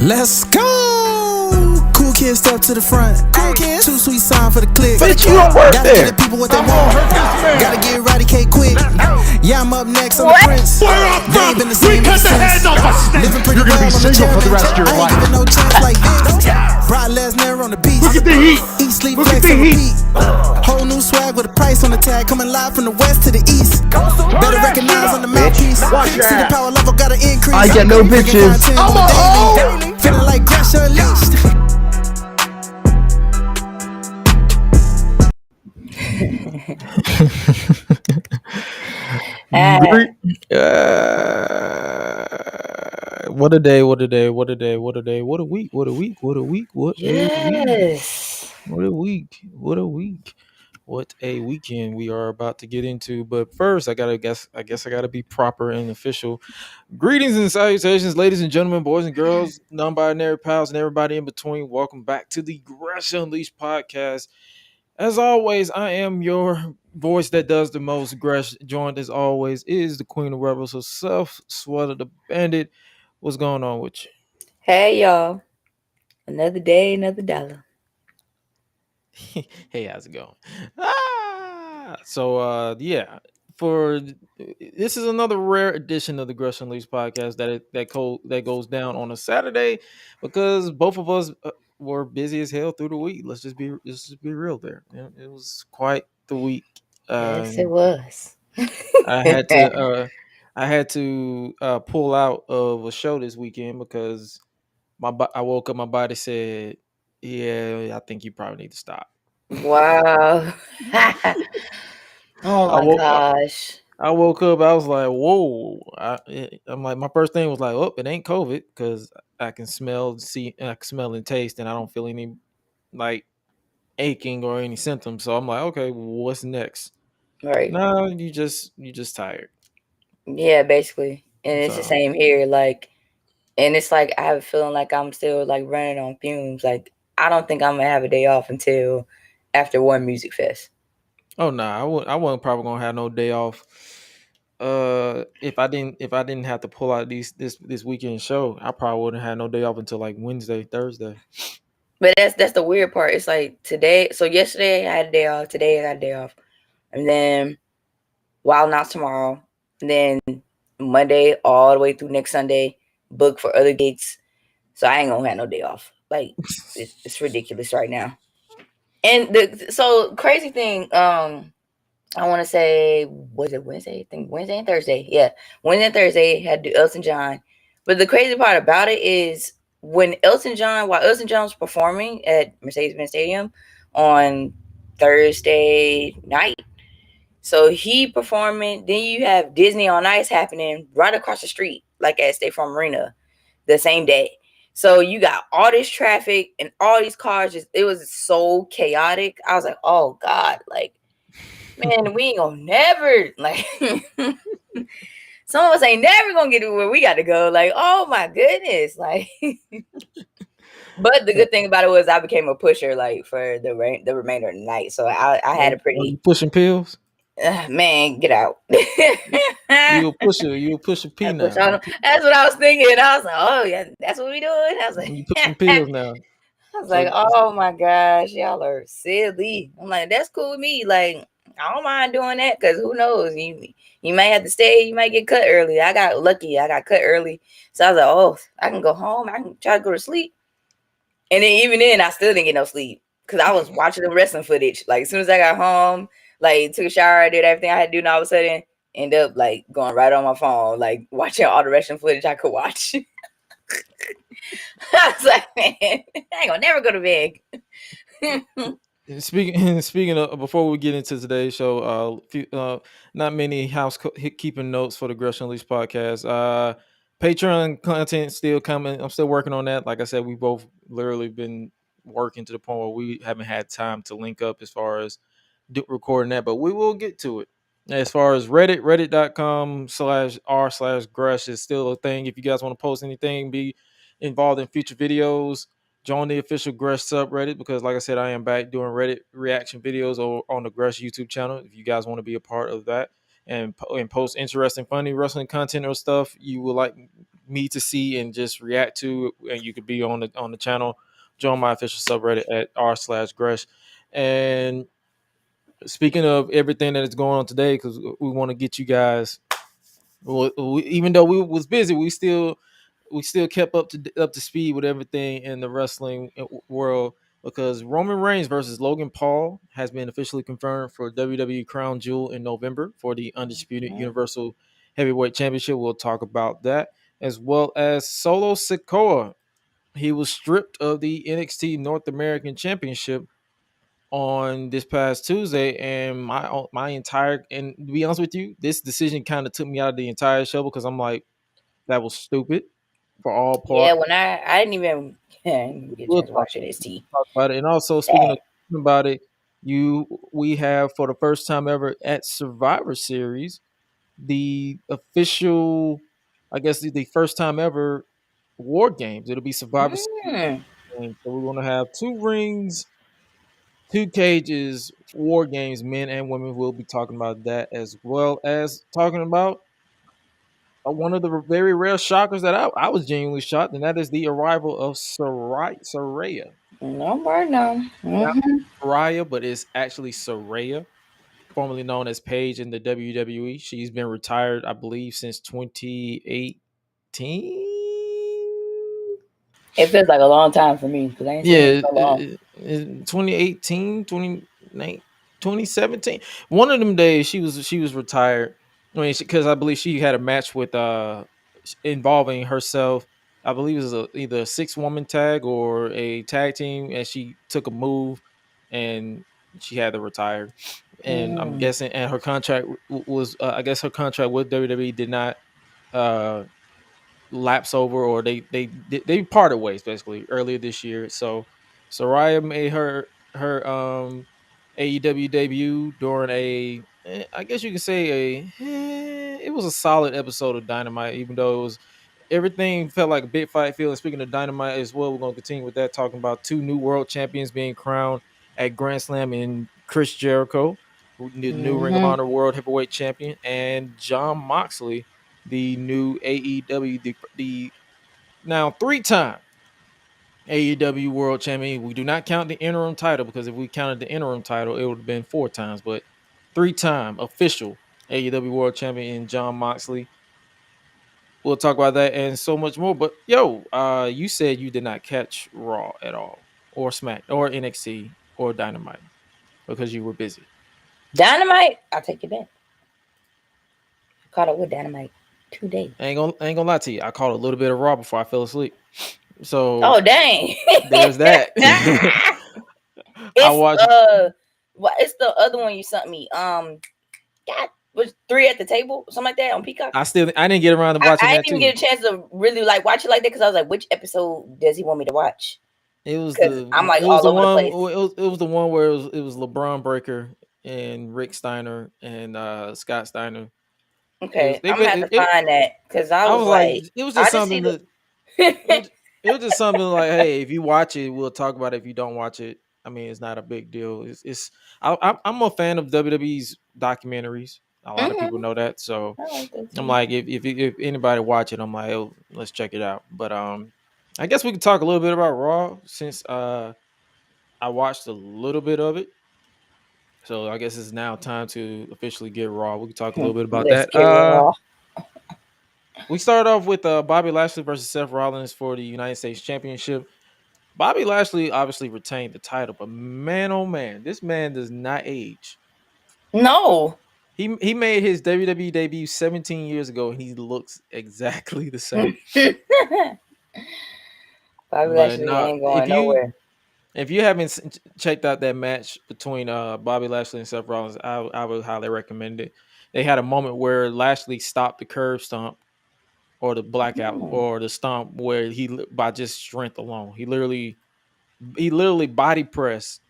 Let's go! Cool kids step to the front. Cool kids. Too sweet sign for the click. Bitch, you don't work Gotta there. give the people what they want. Gotta get Roddy K quick. Yeah, I'm up next on the Prince. Where I'm They ain't from, been the same we cut ever the heads since. off a snake. Living pretty You're gonna well be on the single for the challenge. rest of your I ain't life. giving no chance like this. Brock Lesnar on the beach. Look at the heat. Eat, sleep, Look at flex, the and heat. repeat. Whole new swag with a price on the tag. Coming live from the west to the east. Better that recognize shit on the up, mouthpiece. Watch your See the ass. power level gotta increase. I get no bitches. I'm a hoe. Feeling like Gresh Unleashed. What a day, what a day, what a day, what a day, what a week, what a week, what a week, what a week, Yes. what a week, what a week, what a weekend we are about to get into. But first, I guess I gotta be proper and official. Greetings and salutations, ladies and gentlemen, boys and girls, non-binary pals, and everybody in between. Welcome back to the GRESH Unleashed podcast. As always, I am your voice that does the most. Gresh, joined as always, is the Queen of Rebels herself, Suela the Bandit. What's going on with Hey, y'all. Another day, another dollar. you? Hey, how's it going? Yeah. For this is another rare edition of the Gresh Unleashed podcast that goes down on a Saturday because both of us were busy as hell through the week. Let's just be real there. You know, it was quite the week. Yes, it was. I had to pull out of a show this weekend because I woke up, my body said, "Yeah, I think you probably need to stop." Wow. Oh my gosh. I woke up. I was like, "Whoa!" I'm like, my first thing was like, "Oh, it ain't COVID," because I can smell, see, I can smell and taste, and I don't feel any like aching or any symptoms. So I'm like, "Okay, what's next?" Right. No, you just tired. Yeah, basically. And it's the So same here. And it's like I have a feeling like I'm still like running on fumes. Like, I don't think I'm gonna have a day off until after one music fest. oh no, I wasn't probably gonna have no day off. If I didn't have to pull out this weekend show, I probably wouldn't have no day off until like Wednesday, Thursday. But that's the weird part. It's like today. So yesterday I had a day off. Today I got a day off. And then Wild Knocks tomorrow. And then Monday all the way through next Sunday, booked for other gigs. So I ain't gonna have no day off. Like it's ridiculous right now. And so crazy thing, I want to say, was it Wednesday? I think Wednesday and Thursday. Yeah, Wednesday and Thursday had to do Elton John. But the crazy part about it is while Elton John was performing at Mercedes-Benz Stadium on Thursday night. So he performing, then you have Disney on Ice happening right across the street, like at State Farm Arena, the same day. So you got all this traffic and all these cars. It was so chaotic. I was like, oh God, like, man, we ain't gonna never, like, some of us ain't never gonna get to where we got to go. Like, oh my goodness, like. But the good thing about it was I became a pusher, like, for the remainder of the night. So I had a pretty pushing pills. Man, get out. You a pusher P now. That's what I was thinking. I was like, oh yeah, that's what we doing. I was like, You pushing pills now. I was like, oh my gosh, y'all are silly. I'm like, that's cool with me. Like, I don't mind doing that because who knows? You might have to stay, you might get cut early. I got lucky, I got cut early. So I was like, oh, I can go home, I can try to go to sleep. And then even then, I still didn't get no sleep because I was watching the wrestling footage. Like, as soon as I got home, like, took a shower, I did everything I had to do, and all of a sudden, end up, like, going right on my phone, like, watching all the wrestling footage I could watch. I was like, man, I ain't gonna never go to bed. Speaking of, before we get into today's show, not many housekeeping notes for the Gresh Unleashed podcast. Patreon content still coming. I'm still working on that. Like I said, we both literally been working to the point where we haven't had time to link up as far as recording that, but we will get to it. As far as reddit.com/r/Gresh is still a thing. If you guys want to post anything, be involved in future videos, join the official Gresh subreddit because, like I said, I am back doing Reddit reaction videos on the Gresh YouTube channel. If you guys want to be a part of that and post interesting, funny wrestling content or stuff you would like me to see and just react to, and you could be on the channel. Join my official subreddit at r/Gresh. And speaking of everything that is going on today, because we want to get you guys. Even though we was busy, we still kept up to speed with everything in the wrestling world, because Roman Reigns versus Logan Paul has been officially confirmed for WWE Crown Jewel in November for the Undisputed Universal Heavyweight Championship. We'll talk about that, as well as Solo Sikoa. He was stripped of the NXT North American Championship on this past Tuesday, and my entire, and to be honest with you, this decision kind of took me out of the entire show, because I'm like, that was stupid for all Yeah, parts. when I didn't even get a We'll chance to talk, watch NXT. talk about it. And also, speaking of talking about it, we have, for the first time ever at Survivor Series, the official, I guess the first time ever War Games. It'll be Survivor Series. Mm. And so we're gonna have 2 rings, 2 cages, War Games, men and women. We'll be talking about that, as well as talking about one of the very rare shockers that I was genuinely shocked, and that is the arrival of Saraya. No more, no. Not Mm-hmm. Saraya, but it's actually Saraya, formerly known as Paige in the WWE. She's been retired, I believe, since 2018. It feels like a long time for me because I ain't seen it Yeah, in so long. 2018, 2017. One of them days she was retired. I mean, because I believe she had a match with involving herself. I believe it was either a 6-woman tag or a tag team, and she took a move, and she had to retire. And I'm Mm. guessing, and her contract was, I guess her contract with WWE did not uh lapse over, or they parted ways basically earlier this year. So Saraya made her AEW debut during I guess you could say it was a solid episode of Dynamite, even though it was, everything felt like a big fight feel. And speaking of Dynamite as well, we're going to continue with that, talking about 2 new world champions being crowned at Grand Slam in Chris Jericho, the new Ring of Mm-hmm. Honor World Heavyweight Champion, and John Moxley, the new AEW, the now 3-time AEW World Champion. We do not count the interim title, because if we counted the interim title, it would have been 4 times, but 3-time official AEW World Champion in John Moxley. We'll talk about that and so much more. But yo, you said you did not catch Raw at all, or Smack, or NXT, or Dynamite, because you were busy. Dynamite, I'll take it back. Caught up with Dynamite 2 days. I ain't gonna lie to you. I caught a little bit of Raw before I fell asleep. So Oh dang! there's that. I watched. It's the other one you sent me. God, was 3 at the table, something like that on Peacock. I didn't get around to watching I that didn't too. even get a chance to really like watch it like that, because I was like, which episode does he want me to watch? It was I'm like it was all the over one. the place. It was the one where it was LeBron Breaker and Rick Steiner and Scott Steiner. Okay, I'm gonna have to find that, because I was like, like, it was I just just see something the. that it was just something like, hey, if you watch it, we'll talk about it. If you don't watch it, I mean, it's not a big deal. I'm a fan of WWE's documentaries. A lot of people know that, so I like that I'm too. like, if anybody watch it, I'm like, oh, let's check it out. But I guess we can talk a little bit about Raw, since I watched a little bit of it. So I guess it's now time to officially get Raw. We can talk a little bit about Let's that. get Raw. We started off with Bobby Lashley versus Seth Rollins for the United States Championship. Bobby Lashley obviously retained the title, but man, oh man, this man does not age. No. He made his WWE debut 17 years ago, and he looks exactly the same. Bobby But Lashley no, ain't going nowhere. if you haven't checked out that match between Bobby Lashley and Seth Rollins, I would highly recommend it. They had a moment where Lashley stopped the curb stomp, or the blackout, or the stomp, where he, by just strength alone, he literally body pressed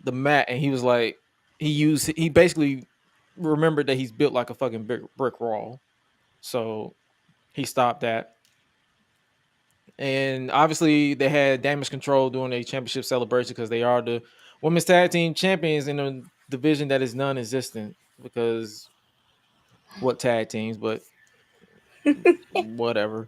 the mat, and he was like, he basically remembered that he's built like a fucking brick wall, so he stopped that. And obviously they had Damage Control doing a championship celebration, because they are the women's tag team champions in a division that is non-existent, because what tag teams, but whatever.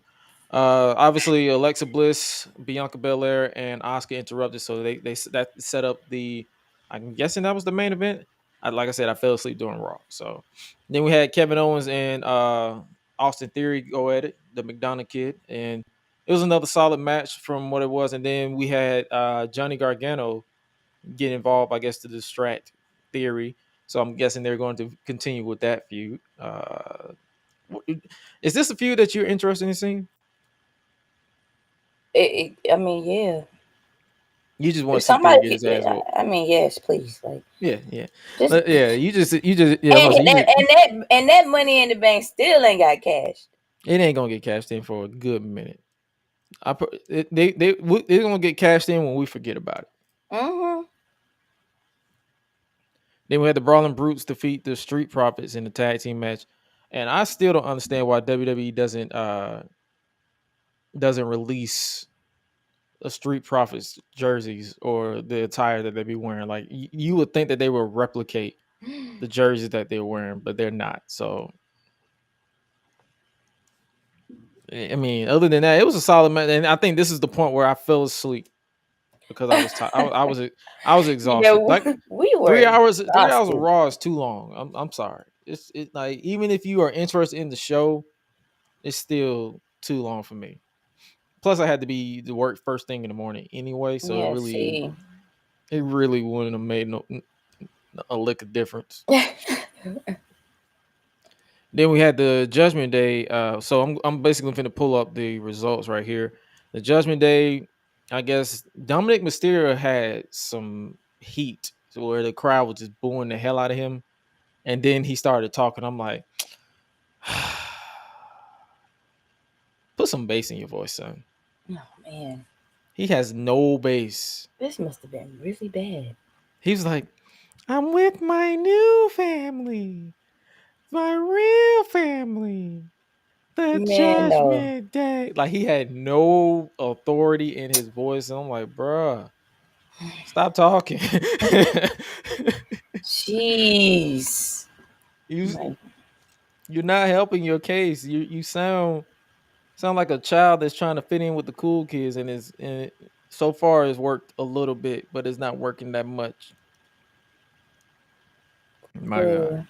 Obviously, Alexa Bliss, Bianca Belair, and Asuka interrupted, so that set up the. I'm guessing that was the main event. Like I said, I fell asleep during Raw. So then we had Kevin Owens and Austin Theory go at it, the McDonough kid, and it was another solid match from what it was. And then we had Johnny Gargano get involved, I guess, to distract Theory. So I'm guessing they're going to continue with that feud. Is this a feud that you're interested in seeing? I mean, yeah. You just want If to see Theory somebody, get his ass whooped. I mean, yes, please, like, Yeah. just Yeah. You just yeah. I'm and, gonna say, and that Money in the Bank still ain't got cashed. it ain't gonna get cashed in for a good minute. They're gonna get cashed in when we forget about it. Mm-hmm. Then we had the Brawling Brutes defeat the Street Profits in the tag team match, and I still don't understand why WWE doesn't release a Street Profits jerseys or the attire that they be wearing. Like you would think that they would replicate the jerseys that they're wearing, but they're not. So I mean, other than that, it was a solid match, and I think this is the point where I fell asleep because I was tired. I was Yeah, exhausted. Like we were 3 hours. 3 hours of exhausted. Raw is too long. I'm sorry. It's like even if you are interested in the show, it's still too long for me. Plus, I had to be to work first thing in the morning anyway, so Yeah, see. it really wouldn't have made a lick of difference. Then we had the Judgment Day. So I'm basically going to pull up the results right here. The Judgment Day, I guess Dominic Mysterio had some heat, so where the crowd was just booing the hell out of him, and then he started talking. I'm like, put some bass in your voice, son. Oh man, He has no bass. this must have been really bad. He's like, I'm with my new family, my real family. The Man, no. Judgment Day. Like he had no authority in his voice. And I'm like, bruh, stop talking. Jeez. you you're not helping your case. You sound like a child that's trying to fit in with the cool kids, and so far it's worked a little bit, but it's not working that much. My God.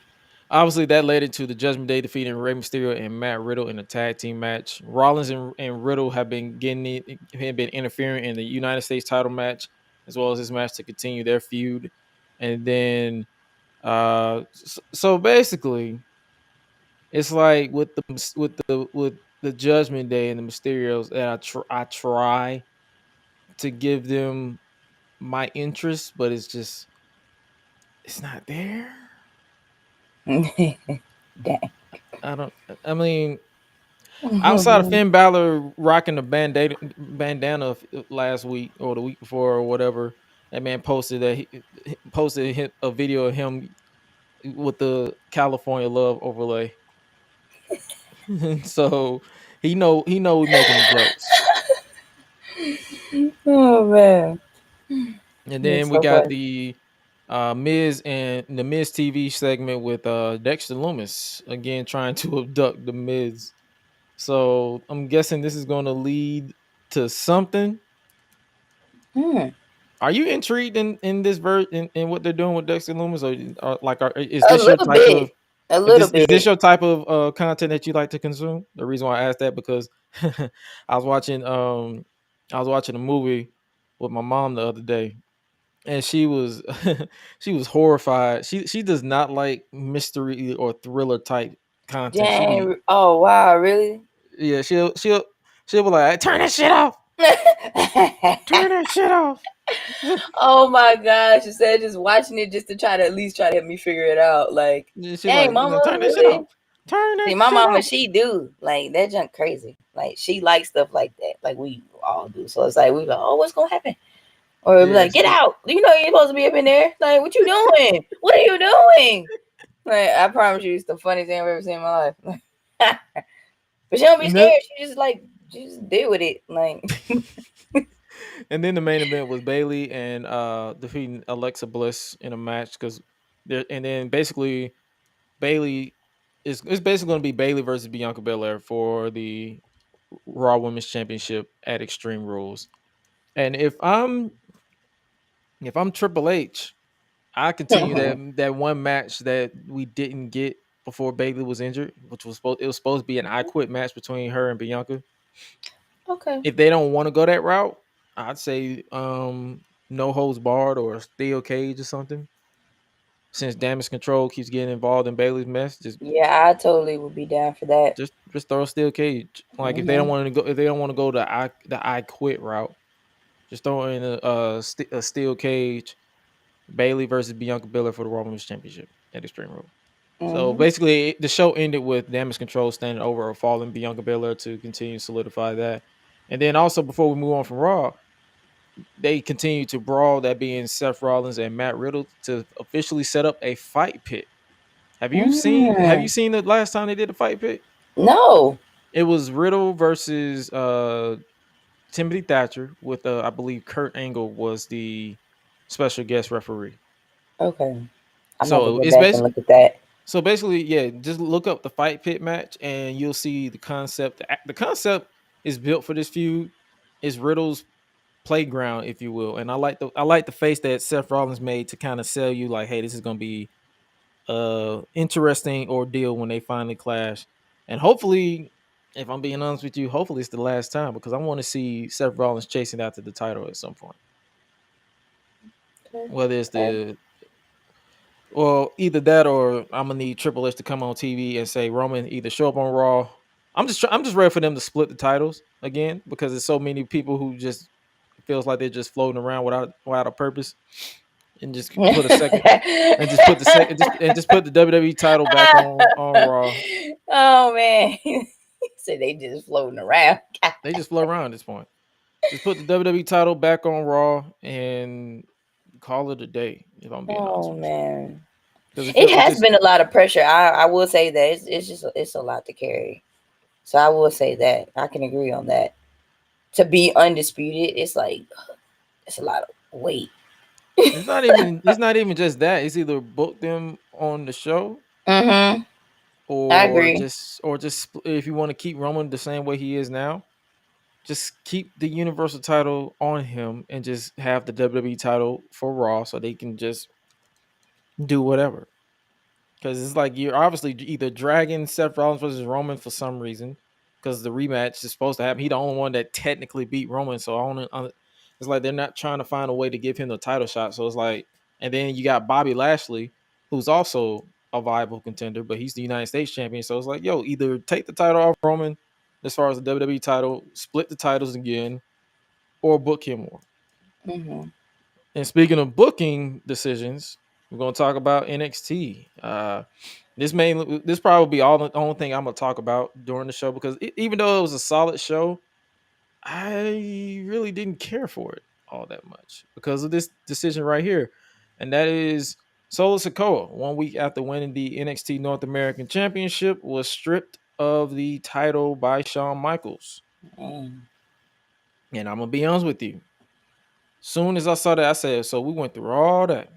Obviously, that led into the Judgment Day defeating Rey Mysterio and Matt Riddle in a tag team match. Rollins and Riddle have been interfering in the United States title match as well as this match to continue their feud. And then, so basically, it's like with the Judgment Day and the Mysterios that I try to give them my interest, but it's not there. Dang. I mean, outside of Finn Balor rocking the bandana last week or the week before or whatever, that man posted a video of him with the California love overlay. So he know we making the jokes. Oh man. And That's then we so got funny. the Miz and the Miz TV segment with Dexter Lumis again trying to abduct the Miz. So I'm guessing this is going to lead to something. Are you intrigued in this in what they're doing with Dexter Lumis, is A this your little type bit. of A if little this is this bit. your type of content that you like to consume? The reason why I asked that because I was watching a movie with my mom the other day, and she was she was horrified. She does not like mystery or thriller type content. She be Dang. Oh wow, really? yeah she'll be like, turn that shit off, turn that shit off. Oh my gosh. Instead of just watching it just to try to at least try to help me figure it out. Like, She dang, like, mama, turn that shit really? off. Turn See, that my shit mama, off. she do. Like, that junk crazy. Like, she likes stuff like that. Like, we all do. So it's like, we go, oh, what's going to happen? Or be Yeah, like, get out. You know you're supposed to be up in there. Like, what you doing? What are you doing? Like, I promise you, it's the funniest thing I've ever seen in my life. But she don't be and then, scared. She just deal with it. Like, and then the main event was Bailey and defeating Alexa Bliss in a match because and then basically Bailey it's basically going to be Bailey versus Bianca Belair for the Raw Women's Championship at Extreme Rules. And if I'm Triple H, I continue that one match that we didn't get before Bayley was injured, which was supposed to be an I Quit match between her and Bianca. Okay. If they don't want to go that route, I'd say no holds barred or steel cage or something. Since Damage Control keeps getting involved in Bayley's mess, Yeah, I totally would be down for that. just throw a steel cage. Like if they don't want to go the I Quit route, just throw in a steel cage. Bayley versus Bianca Belair for the Raw Women's Championship at Extreme Rules. So basically, the show ended with Damage Control standing over or falling Bianca Belair to continue to solidify that. And then also before we move on from Raw, they continue to brawl, that being Seth Rollins and Matt Riddle, to officially set up a fight pit. Have you seen the last time they did a fight pit? No. It was Riddle versus Timothy Thatcher with I believe Kurt Angle was the special guest referee. Okay. I'm gonna So go it's back and look at that. So basically, yeah, just look up the fight pit match and you'll see the concept. The concept is built for this feud. Is Riddle's playground, if you will. And I like the face that Seth Rollins made to kind of sell you like, hey, this is gonna be interesting ordeal when they finally clash. And hopefully, if I'm being honest with you, hopefully it's the last time because I want to see Seth Rollins chasing after the title at some point. Whether it's either that or I'm gonna need Triple H to come on TV and say, Roman, either show up on Raw. I'm just ready for them to split the titles again because there's so many people who just feels like they're just floating around without a purpose, and just put a second and just put the WWE title back on Raw. Oh man, so they just floating around. They just float around at this point. Just put the WWE title back on Raw and call it a day. If I'm being honest with you. Man, It has been a lot of pressure. I will say that it's a lot to carry. So I will say that I can agree on that. To be undisputed, it's like it's a lot of weight. It's not even just that. It's either book them on the show, I agree. just if you want to keep Roman the same way he is now, just keep the Universal title on him and just have the WWE title for Raw so they can just do whatever. Because it's like you're obviously either dragging Seth Rollins versus Roman for some reason, because the rematch is supposed to happen. He's the only one that technically beat Roman, so it's like they're not trying to find a way to give him the title shot. So it's like, and then you got Bobby Lashley, who's also a viable contender, but he's the United States champion. So it's like, yo, either take the title off Roman, as far as the WWE title, split the titles again, or book him more. And speaking of booking decisions, we're going to talk about NXT. This probably be the only thing I'm going to talk about during the show because even though it was a solid show, I really didn't care for it all that much because of this decision right here. And that is Solo Sikoa, 1 week after winning the NXT North American Championship, was stripped of the title by Shawn Michaels. And I'm going to be honest with you. Soon as I saw that, I said, so we went through all that.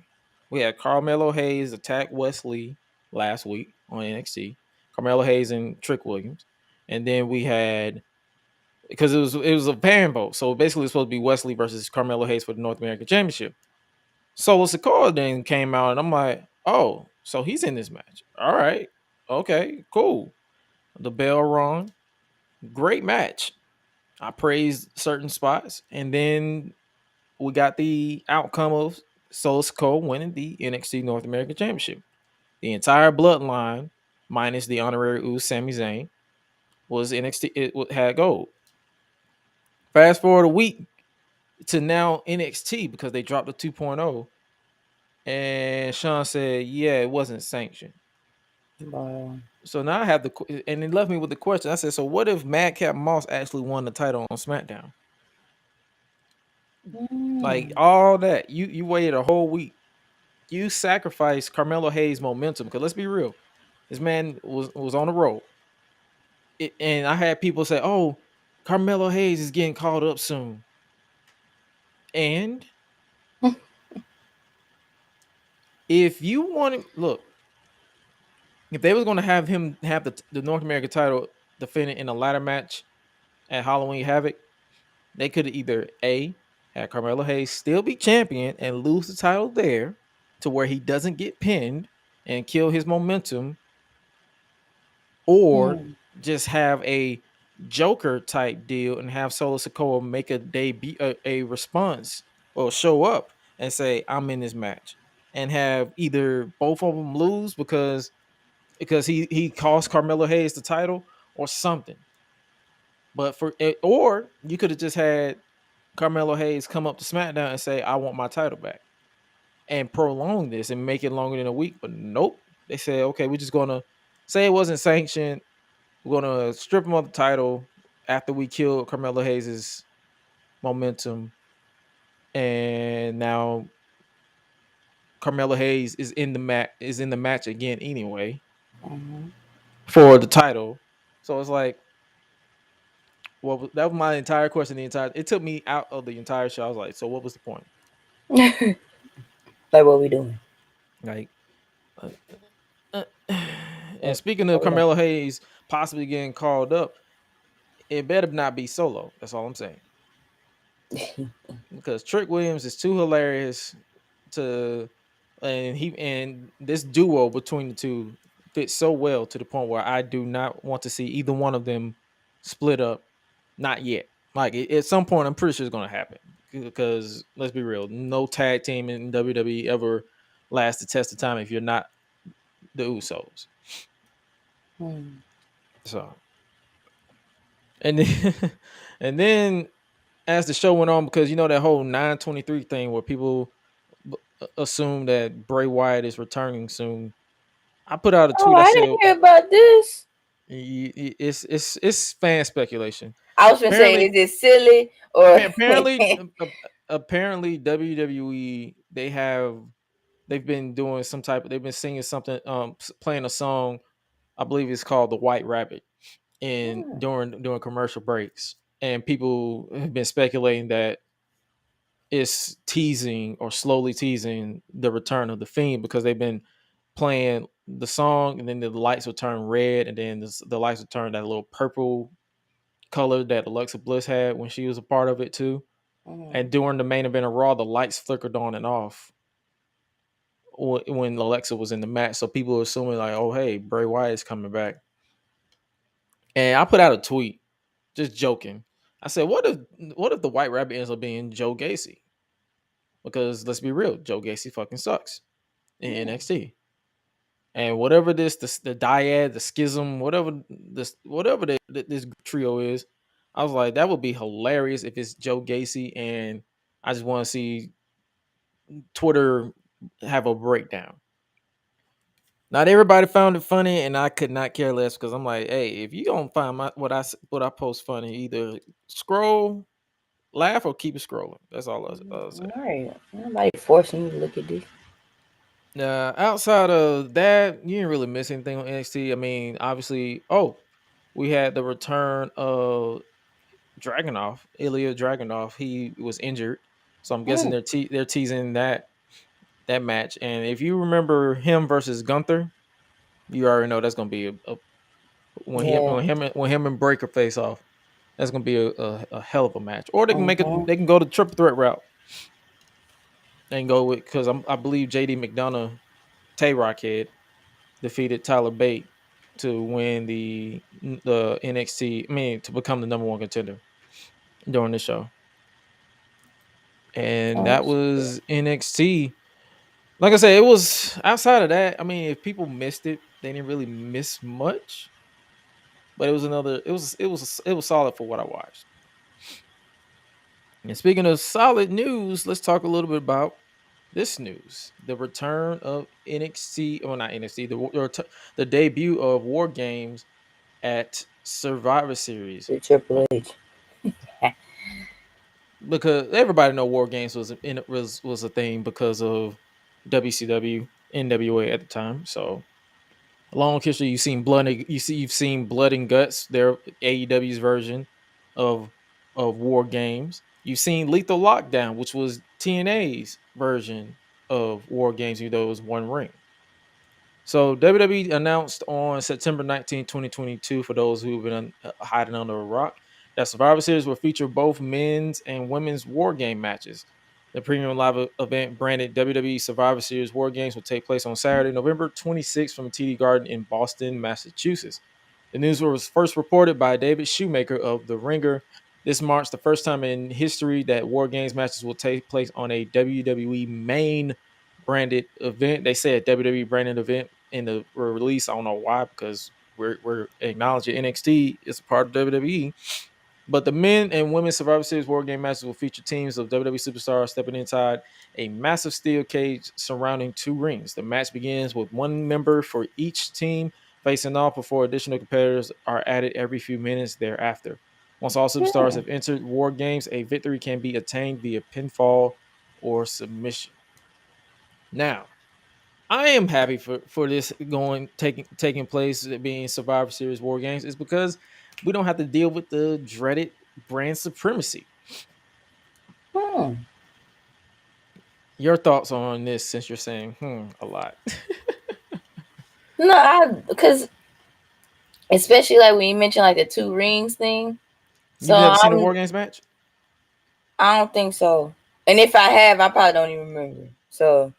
We had Carmelo Hayes attack Wesley last week on NXT. Carmelo Hayes and Trick Williams. And then we had, because it was a pairing vote. So basically it's supposed to be Wesley versus Carmelo Hayes for the North American Championship. Solo Sikoa then came out and I'm like, oh, so he's in this match. All right. Okay, cool. The bell rung. Great match. I praised certain spots. And then we got the outcome of Solo Sikoa winning the NXT North American Championship. The entire bloodline, minus the honorary Uso Sami Zayn, was NXT. It had gold. Fast forward a week to now NXT because they dropped the 2.0. And Sean said, yeah, it wasn't sanctioned. Wow. So now I have and it left me with the question. I said, so what if Madcap Moss actually won the title on SmackDown? Like all that, you waited a whole week. You sacrificed Carmelo Hayes' momentum because let's be real, this man was on the road. And I had people say, "Oh, Carmelo Hayes is getting called up soon," and if you want to look, if they was going to have him have the North American title defended in a ladder match at Halloween Havoc, they could either A, have Carmelo Hayes still be champion and lose the title there to where he doesn't get pinned and kill his momentum, or Mm. just have a Joker type deal and have Solo Sikoa make a debut, a response, or show up and say, "I'm in this match," and have either both of them lose because he cost Carmelo Hayes the title or something. But or you could have just had Carmelo Hayes come up to SmackDown and say, "I want my title back," and prolong this and make it longer than a week. But nope, they said, "Okay, we're just gonna say it wasn't sanctioned. We're gonna strip him of the title after we kill Carmelo Hayes's momentum, and now Carmelo Hayes is in the match again anyway Mhm. for the title." So it's like, well, that was my entire question. It took me out of the entire show. I was like, so what was the point? Like what we doing? Like, uh, uh, and What, speaking of what we doing? Carmelo Hayes possibly getting called up, it better not be Solo. That's all I'm saying. Because Trick Williams is too hilarious to, and this duo between the two fits so well to the point where I do not want to see either one of them split up. Not yet. Like at some point, I'm pretty sure it's going to happen. Because let's be real, no tag team in WWE ever lasts the test of time if you're not the Usos. Hmm. So, and then, and then as the show went on, because you know that whole 923 thing where people assume that Bray Wyatt is returning soon. I put out a Oh, tweet. I I said, didn't hear about this. It's fan speculation. I was gonna say, Apparently, is it silly or? apparently, apparently WWE they've been doing some type of they've been singing something playing a song. I believe it's called the White Rabbit in Hmm. during commercial breaks, and people have been speculating that it's teasing or slowly teasing the return of the Fiend because they've been playing the song and then the lights will turn red and then the lights will turn that little purple color that Alexa Bliss had when she was a part of it too. Hmm. And during the main event of Raw, the lights flickered on and off when Alexa was in the match. So people were assuming like, oh hey, Bray Wyatt is coming back. And I put out a tweet, just joking. I said, what if the White Rabbit ends up being Joe Gacy? Because let's be real, Joe Gacy fucking sucks in Hmm. NXT. And whatever the dyad, the schism, whatever this trio is, I was like, that would be hilarious if it's Joe Gacy, and I just want to see Twitter have a breakdown. Not everybody found it funny, and I could not care less because I'm like, hey, if you don't find what I post funny, either scroll, laugh, or keep it scrolling. That's all I'll say. All right. Nobody forcing you to look at this. Outside of that, you didn't really miss anything on NXT. I mean, obviously, we had the return of Dragunov, Ilya Dragunov. He was injured, so I'm guessing Hmm. they're teasing that match. And if you remember him versus Gunther, you already know that's gonna be a Yeah. when him and Breaker face off. That's gonna be a hell of a match. Or they can make it. Mm-hmm. They can go the triple threat route and go with because I believe JD McDonough, Tay Rockhead defeated Tyler Bate to win the NXT. I mean, to become the number one contender during the show. And that was NXT. Like I said, it was outside of that. I mean, if people missed it, they didn't really miss much. But it was another. It was solid for what I watched. And speaking of solid news, let's talk a little bit about this news: the return of NXT. Well, not NXT. The debut of War Games at Survivor Series. The Triple H. Because everybody know War Games was a thing because of WCW NWA at the time. So long history. You've seen Blood and Guts, their AEW's version of War Games. You've seen Lethal Lockdown, which was TNA's version of War Games, even though it was one ring. So WWE announced on September 19, 2022, for those who've been hiding under a rock, That Survivor Series will feature both men's and women's War Game matches. The premium live event branded WWE Survivor Series War Games will take place on Saturday, November 26th from TD Garden in Boston, Massachusetts. The news was first reported by David Shoemaker of The Ringer. This marks the first time in history that War Games matches will take place on a WWE main branded event. They said WWE branded event in the release. I don't know why, because we're acknowledging NXT is a part of WWE. But the men and women's Survivor Series War Game matches will feature teams of WWE superstars stepping inside a massive steel cage surrounding two rings. The match begins with one member for each team facing off before additional competitors are added every few minutes thereafter. Once all superstars have entered War Games, a victory can be attained via pinfall or submission. Now, I am happy for this taking place, it being Survivor Series War Games, is because we don't have to deal with the dreaded brand supremacy. Your thoughts on this, since you're saying a lot? No, because especially like when you mentioned like the two rings thing. You've never seen a War Games match? I don't think so. And if I have, I probably don't even remember. So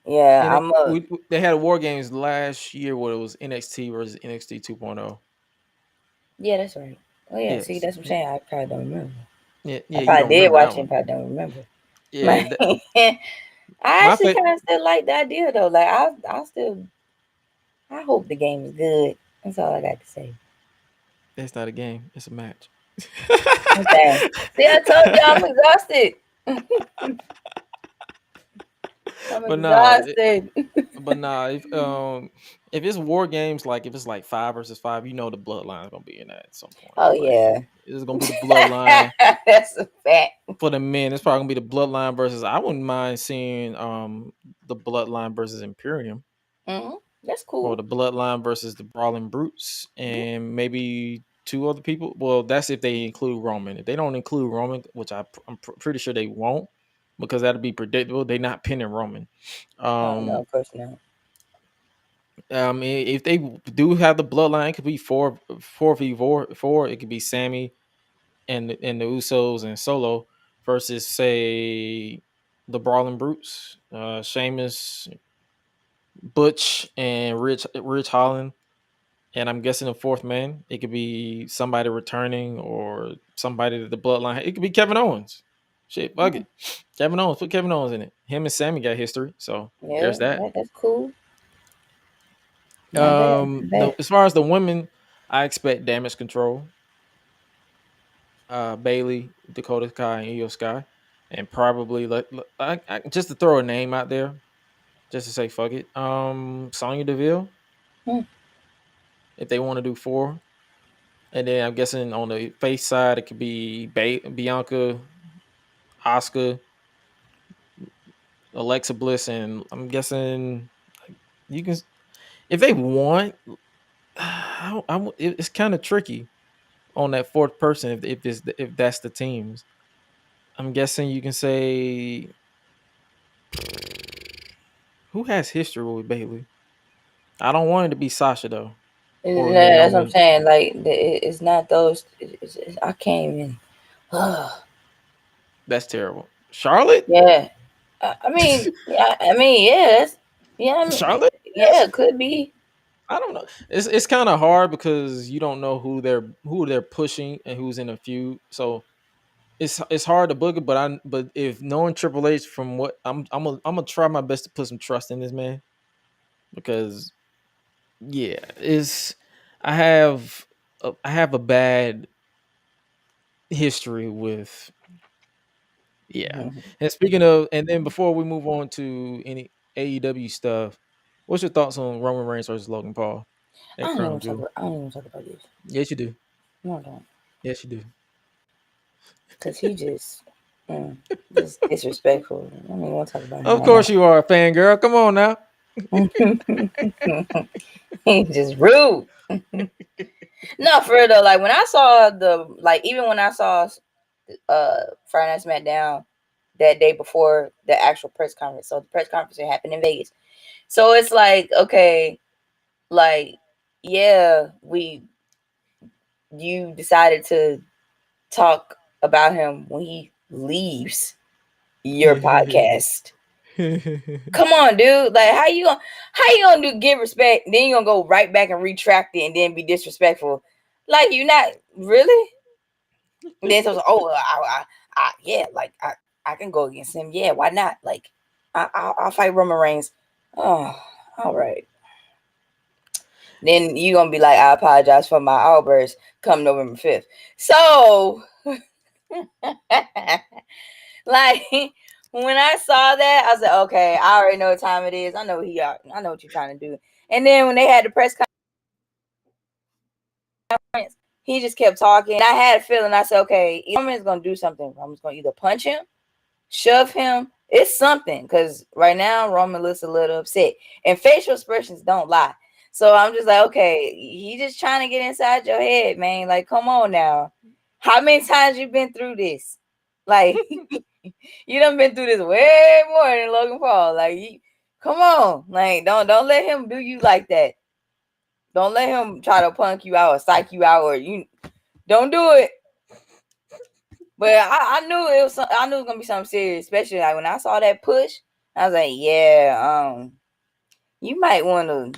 yeah, they had a War Games last year where it was NXT versus NXT 2.0. Yeah, that's right. Oh yeah, yes. See, that's what I'm saying. I probably don't remember. Yeah, I probably did watch it, but I don't remember. Yeah, I actually kind of still like the idea though. Like I hope the game is good. That's all I got to say. It's not a game; it's a match. Okay. See, I told you I'm exhausted. I'm exhausted. If it's War Games, like if it's like 5 versus 5, you know the bloodline is gonna be in that at some point. Oh yeah, it's gonna be the bloodline. That's a fact. For the men, it's probably gonna be the bloodline versus. I wouldn't mind seeing the bloodline versus Imperium. Mm-hmm. That's cool. Or the bloodline versus the Brawling Brutes, and maybe 2 other people. Well, that's if they include Roman. If they don't include Roman, which I'm pretty sure they won't, because that'd be predictable. They're not pinning Roman. No, of course not. If they do have the bloodline, it could be 4v4. It could be Sammy and the Usos and Solo versus, say, the Brawling Brutes, Sheamus, Butch, and Rich Holland. And I'm guessing the 4th man, it could be somebody returning or somebody that the bloodline. It could be Kevin Owens. Shit, fuck it. Kevin Owens, put Kevin Owens in it. Him and Sammy got history, so there's that. That's cool. As far as the women, I expect Damage Control, Bailey, Dakota Kai, and Io Sky, and probably just to throw a name out there, just to say fuck it. Sonya Deville, if they want to do 4. And then I'm guessing on the face side, it could be Bianca, Asuka, Alexa Bliss, and I'm guessing you can, if they want. It's kind of tricky on that 4th person if that's the teams. I'm guessing you can say who has history with Bailey. I don't want it to be Sasha though. No, that's what I'm saying. Like it's not those. I can't even. That's terrible. Charlotte? Yeah. I mean, yes. Yeah, Charlotte? Yeah, it could be. I don't know. It's kind of hard because you don't know who they're pushing and who's in a feud. So it's hard to book it. But if knowing Triple H, from what I'm gonna try my best to put some trust in this man, because I have a bad history with. Yeah. And speaking of, and then before we move on to any AEW stuff, what's your thoughts on Roman Reigns versus Logan Paul at Crown Jewel? I don't even talk about this. Yes, you do. No, I don't. Yes, you do. Because he just disrespectful. I don't even want to talk about him. Of course you are a fangirl. Come on now. He's just rude. No, for real though. Like when I saw even when I saw Friday Night SmackDown that day before the actual press conference. So the press conference happened in Vegas. So it's like, okay, like, yeah, you decided to talk about him when he leaves your podcast. Come on, dude. Like, how you gonna do give respect? Then you gonna go right back and retract it and then be disrespectful. Like, you not really. And then so, yeah, like I can go against him. Yeah, why not? Like, I'll fight Roman Reigns. Oh, all right. Then you gonna be like, I apologize for my outburst come November 5th. So, like, when I saw that, I was like, okay, I already know what time it is. I know I know what you're trying to do. And then when they had the press conference, he just kept talking. I had a feeling. I said, okay, Roman's gonna do something. Roman's gonna either punch him, shove him. It's something, because right now Roman looks a little upset, and facial expressions don't lie. So I'm just like, okay, he just trying to get inside your head, man. Like, come on now. How many times you been through this? Like, you done been through this way more than Logan Paul. Like, come on. Like, don't let him do you like that. Don't let him try to punk you out or psych you out, or you don't do it. But I knew it was gonna be something serious, especially like when I saw that push. I was like, yeah, you might want to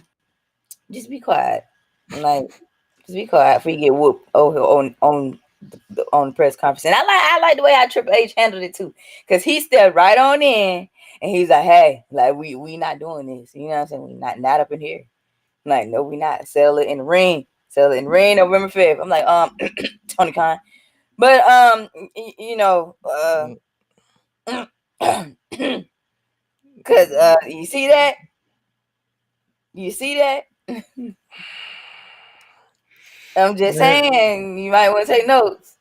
just be quiet, like just be quiet before you get whooped on the press conference. And I like the way how Triple H handled it too, because he stepped right on in and he's like, hey, like we not doing this, you know what I'm saying? We not up in here. I'm like, no, we not. Sell it in the ring. November 5th. I'm like, Tony Khan. But you know, because you see that? I'm just saying, you might want to take notes.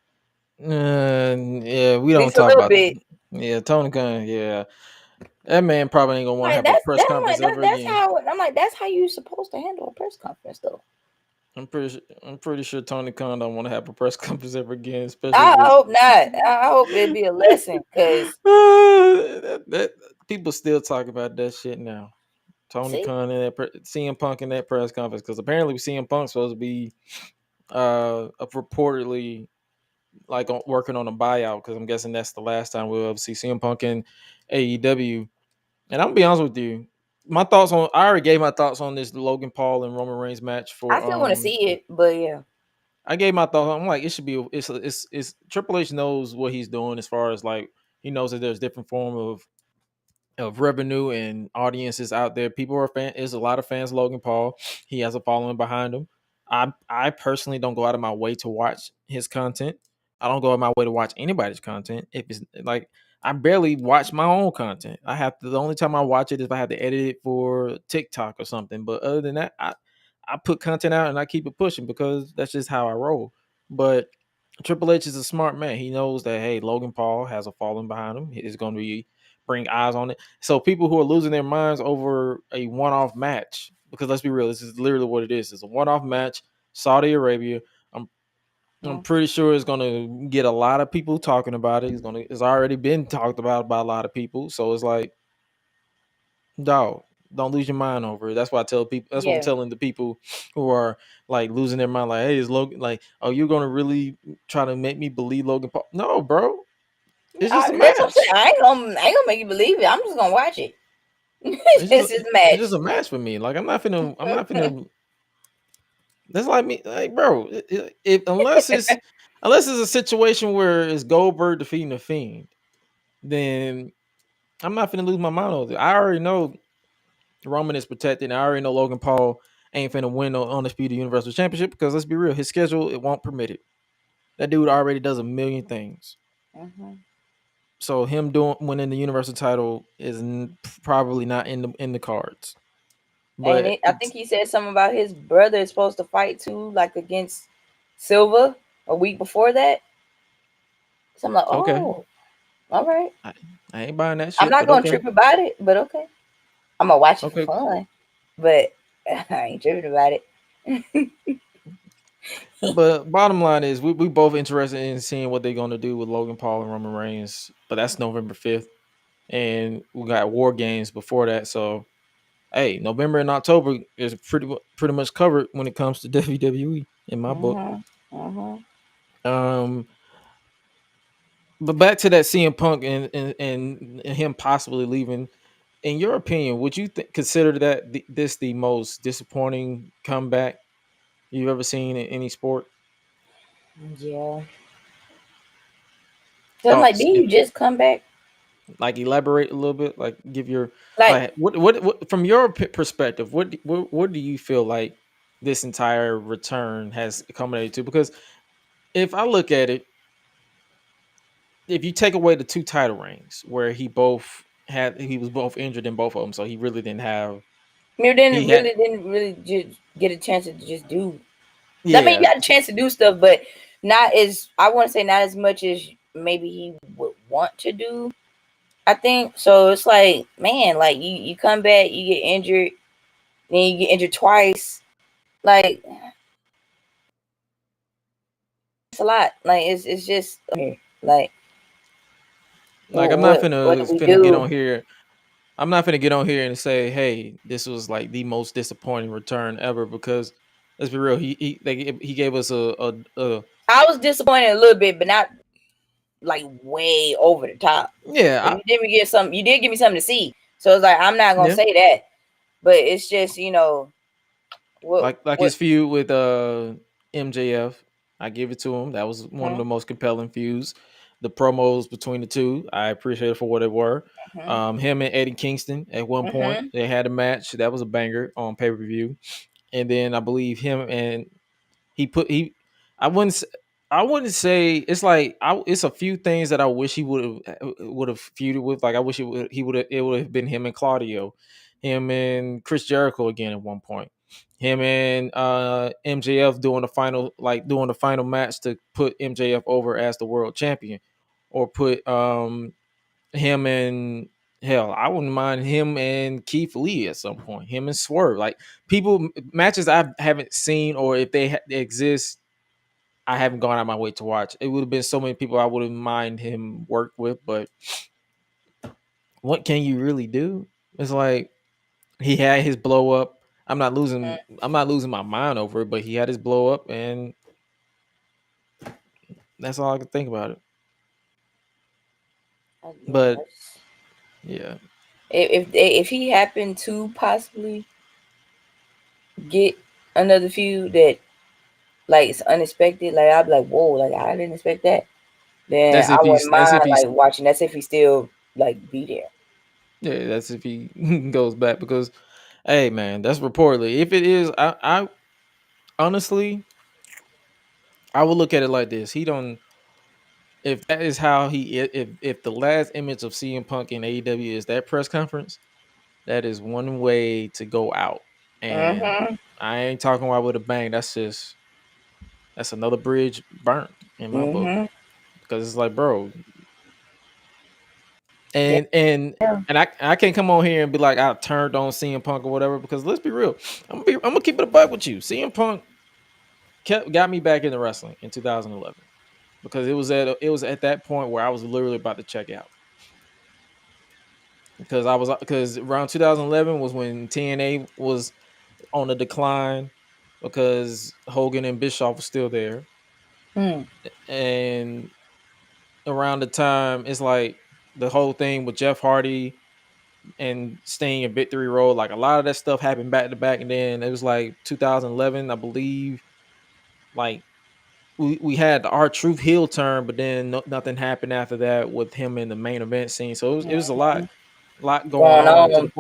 Yeah, we don't talk about it. Yeah, Tony Khan. Yeah, that man probably ain't gonna want to have a press conference ever again. I'm like, that's how you supposed to handle a press conference, though. I'm pretty sure Tony Khan don't want to have a press conference ever again. Especially, I hope not. I hope it'd be a lesson, because that people still talk about that shit now. Tony Khan and that CM Punk in that press conference, because apparently CM Punk's supposed to be reportedly like working on a buyout, because I'm guessing that's the last time we'll ever see CM Punk in AEW. And I'm gonna be honest with you, I already gave my thoughts on this Logan Paul and Roman Reigns match. I still want to see it, but yeah, I gave my thoughts. I'm like, it should be. It's Triple H knows what he's doing, as far as like he knows that there's different form of revenue and audiences out there. People are there's a lot of fans of Logan Paul. He has a following behind him. I personally don't go out of my way to watch his content. I don't go out of my way to watch anybody's content. If it's like, I barely watch my own content. The only time I watch it is if I have to edit it for TikTok or something. But other than that, I put content out and I keep it pushing, because that's just how I roll. But Triple H is a smart man. He knows that, hey, Logan Paul has a following behind him. He's going to be bring eyes on it. So people who are losing their minds over a one-off match, because let's be real, this is literally what it is. It's a one-off match, Saudi Arabia. I'm pretty sure it's going to get a lot of people talking about it. It's already been talked about by a lot of people. So it's like, dog, don't lose your mind over it. That's why I tell people. That's what I'm telling the people who are like losing their mind. Like, hey, is Logan, like, oh, you're gonna really try to make me believe Logan Paul? No, bro. It's just a match. I ain't gonna make you believe it. I'm just gonna watch it. It's just a match. It's just a match for me. Like, I'm not finna. That's like me, like, bro. Unless it's a situation where it's Goldberg defeating the Fiend, then I'm not finna lose my mind over it. I already know Roman is protected. I already know Logan Paul ain't finna win no Undisputed Universal Championship, because let's be real, his schedule, it won't permit it. That dude already does a million things. Mm-hmm. So him winning the Universal title is probably not in the cards. But I think he said something about his brother is supposed to fight too, like against Silva a week before that. So I'm like, oh, okay. All right. I ain't buying that shit. I'm not gonna trip about it, but okay. I'm gonna watch it for fun, but I ain't tripping about it. But bottom line is, we both interested in seeing what they're gonna do with Logan Paul and Roman Reigns. But that's November 5th, and we got War Games before that. So, hey, November and October is pretty much covered when it comes to WWE in my book. But back to that CM Punk and him possibly leaving. In your opinion, would you consider that this the most disappointing comeback you've ever seen in any sport? Yeah. So I'm like, Thoughts? did you just come back? Like elaborate a little bit. Like give your Like, like what from your perspective. What do you feel like this entire return has accommodated to? Because if I look at it, if you take away the two title reigns where he was both injured in both of them, so he really didn't have you he had didn't really just get a chance to just do. I mean, yeah you got a chance to do stuff, but not as I want to say not as much as maybe he would want to do. I think so. It's like, man, like you come back, you get injured, then you get injured twice. Like it's a lot. Like it's just like like I'm not what do we finna get on do? here. I'm not gonna get on here and say, "Hey, this was like the most disappointing return ever." Because let's be real, he gave us a I was disappointed a little bit, but not like way over the top. yeah You did me get something. You did give me something to see. So it's like I'm not gonna yeah say that, but it's just like what his feud with MJF. I give it to him. That was one of hmm the most compelling feuds. The promos between the two, I appreciate it for what they were. hmm Him and Eddie Kingston at one point hmm they had a match that was a banger on pay per view, and then I believe him and he put he I wouldn't s- I wouldn't say it's like it's a few things that I wish he would have feuded with. Like I wish he would have it would have been him and Claudio, him and Chris Jericho again at one point, him and MJF doing the final match to put MJF over as the world champion, or put him and hell, I wouldn't mind him and Keith Lee at some point. Him and Swerve, like matches I haven't seen, or if they exist, I haven't gone out my way to watch. It would have been so many people I wouldn't mind him work with, but what can you really do? It's like he had his blow up. I'm not losing my mind over it, but he had his blow up, and that's all I can think about it. yeah. But yeah, If he happened to possibly get another feud that like it's unexpected, like I'd be like, whoa, like I didn't expect that. Then I wouldn't that's mind if he's like watching. That's if he still like be there. yeah, that's if he goes back because hey man, that's reportedly. If it is, I honestly I would look at it like this. He don't if that is how if the last image of CM Punk in AEW is that press conference, that is one way to go out. And Mm-hmm. I ain't talking about with a bang. That's another bridge burnt in my book. Mm-hmm. Because it's like, bro, Yeah. and and and I can't come on here and be like I turned on CM Punk or whatever, because let's be real. I'm gonna keep it a buck with you. CM Punk got me back into wrestling in 2011 because it was at that point where I was literally about to check out, because around 2011 was when TNA was on the decline because Hogan and Bischoff were still there, Mm. and around the time it's like the whole thing with Jeff Hardy and Sting and Victory Road, like a lot of that stuff happened back to back, and then it was like 2011, I believe, like we had the R-Truth heel turn, but then nothing happened after that with him in the main event scene. So it was a Mm-hmm. lot going Going on on.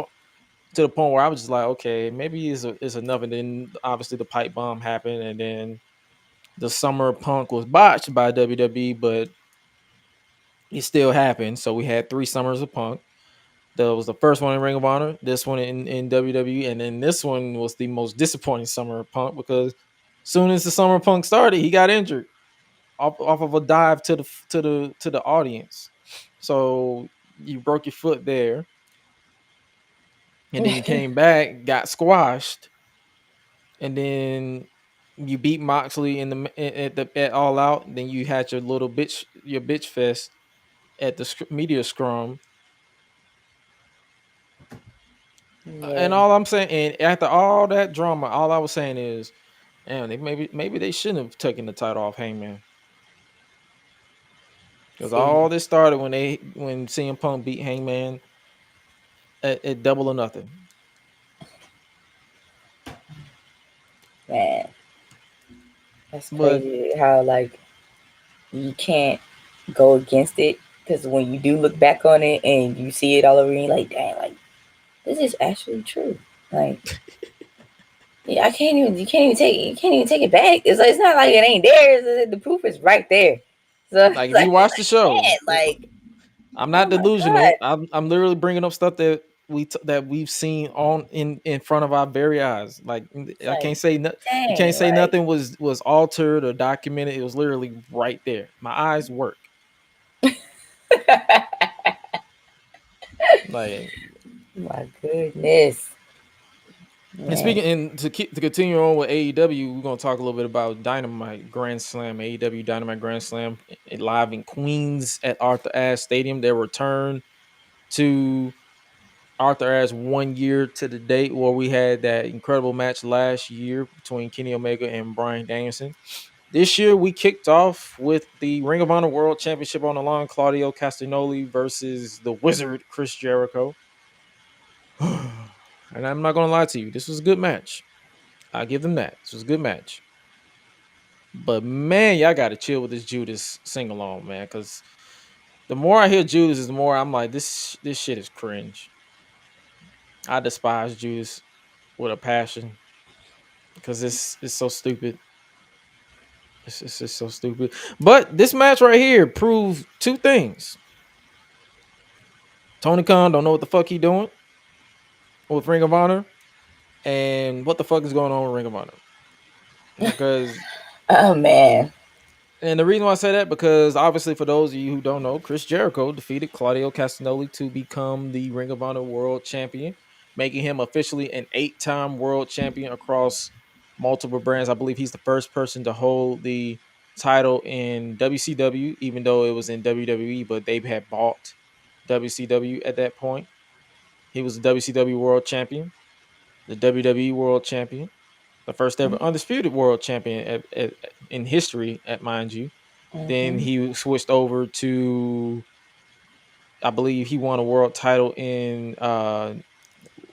to the point where I was just like, okay, maybe it's enough. And then obviously the pipe bomb happened, and then the summer of Punk was botched by WWE, but it still happened. So we had 3 summers of Punk. That was the first one in Ring of Honor, this one in WWE, and then this one was the most disappointing summer of Punk because soon as the summer of Punk started, he got injured off of a dive to the audience. So you broke your foot there, and then you came back, got squashed, and then you beat Moxley at All Out. Then you had your bitch fest at the media scrum. Yeah. And all I'm saying, and after all that drama, all I was saying is, damn, maybe they shouldn't have taken the title off Hangman. Because all this started when CM Punk beat Hangman at Double or Nothing. Man, that's But crazy how like you can't go against it, because when you do look back on it and you see it all over, you're like, dang, like this is actually true. Like, yeah, you can't even take it back. It's not like it ain't there. The proof is right there. So like if you watch the show, man, like, I'm oh not my god, delusional. I'm literally bringing up stuff that we've seen on in front of our very eyes. Like it's I like, can't say you can't dang, say like, nothing was altered or documented. It was literally right there. My eyes work. Like, my goodness. and Man. speaking and to continue on with AEW, we're gonna talk a little bit about Dynamite Grand Slam, AEW Dynamite Grand Slam, live in Queens at Arthur Ashe Stadium. Their return to Arthur Ashe 1 year to the date, where we had that incredible match last year between Kenny Omega and Bryan Danielson. This year we kicked off with the Ring of Honor World Championship on the line, Claudio Castagnoli versus the Wizard Chris Jericho. And I'm not gonna lie to you, this was a good match. I give them that. This was a good match. But man, y'all gotta chill with this Judas sing along, man. Cause the more I hear Judas, the more I'm like, this shit is cringe. I despise Judas with a passion because it's so stupid. It's just so stupid. But this match right here proved two things. Tony Khan don't know what the fuck he doing with Ring of Honor, and what the fuck is going on with Ring of Honor. Because Oh man. And the reason why I say that, because obviously for those of you who don't know, Chris Jericho defeated Claudio Castagnoli to become the Ring of Honor World Champion, making him officially an 8-time world champion across multiple brands. I believe he's the first person to hold the title in WCW, even though it was in WWE, but they had bought WCW at that point. He was the WCW World Champion, the WWE World Champion, the first ever undisputed world champion in history, at mind you. Then Mm-hmm. he switched over to, I believe he won a world title in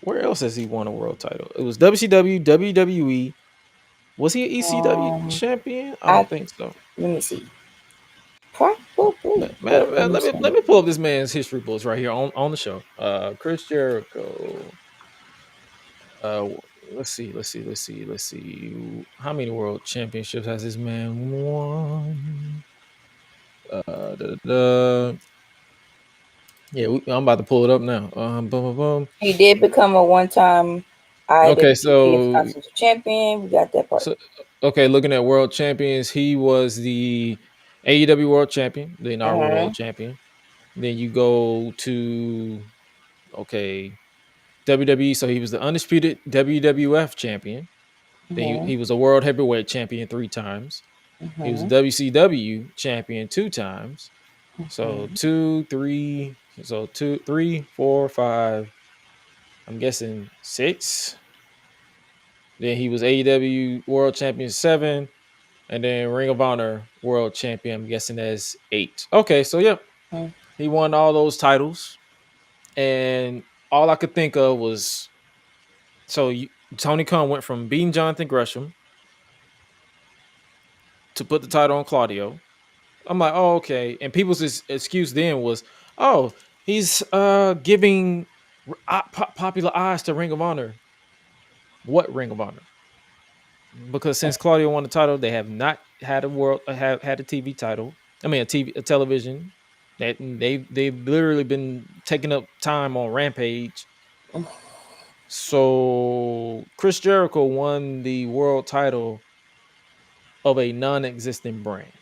where else has he won a world title? It was WCW, WWE. Was he an ECW champion? I I don't think so. Let me see. Probably, Man, but let me see. let me pull up this man's history books right here on the show. Chris Jericho. Uh, let's see. How many world championships has this man won? Yeah, I'm about to pull it up now. Boom, boom, boom. He did become a one-time Okay, IWGP so Intercontinental Champion. We got that part. so okay, looking at world champions, he was the AEW World Champion, the inaugural Uh-huh. World Champion. Then you go to okay WWE, so he was the undisputed WWF Champion. Then Uh-huh. he was a World Heavyweight Champion 3 times. He was a Uh-huh. WCW Champion 2 times. So Uh-huh. two, three, so 2, 3, 4, 5. I'm guessing 6. Then he was AEW World Champion 7, and then Ring of Honor World Champion. I'm guessing that's 8. Okay, so yep, Uh-huh. he won all those titles, and all I could think of was Tony Khan went from beating Jonathan Gresham to put the title on Claudio. I'm like, oh okay, and people's excuse then was, oh, he's giving popular eyes to Ring of Honor. What Ring of Honor? Because since Claudio won the title, they have not had have had a TV title. I mean, a television. They've literally been taking up time on Rampage. So Chris Jericho won the world title of a non-existent brand.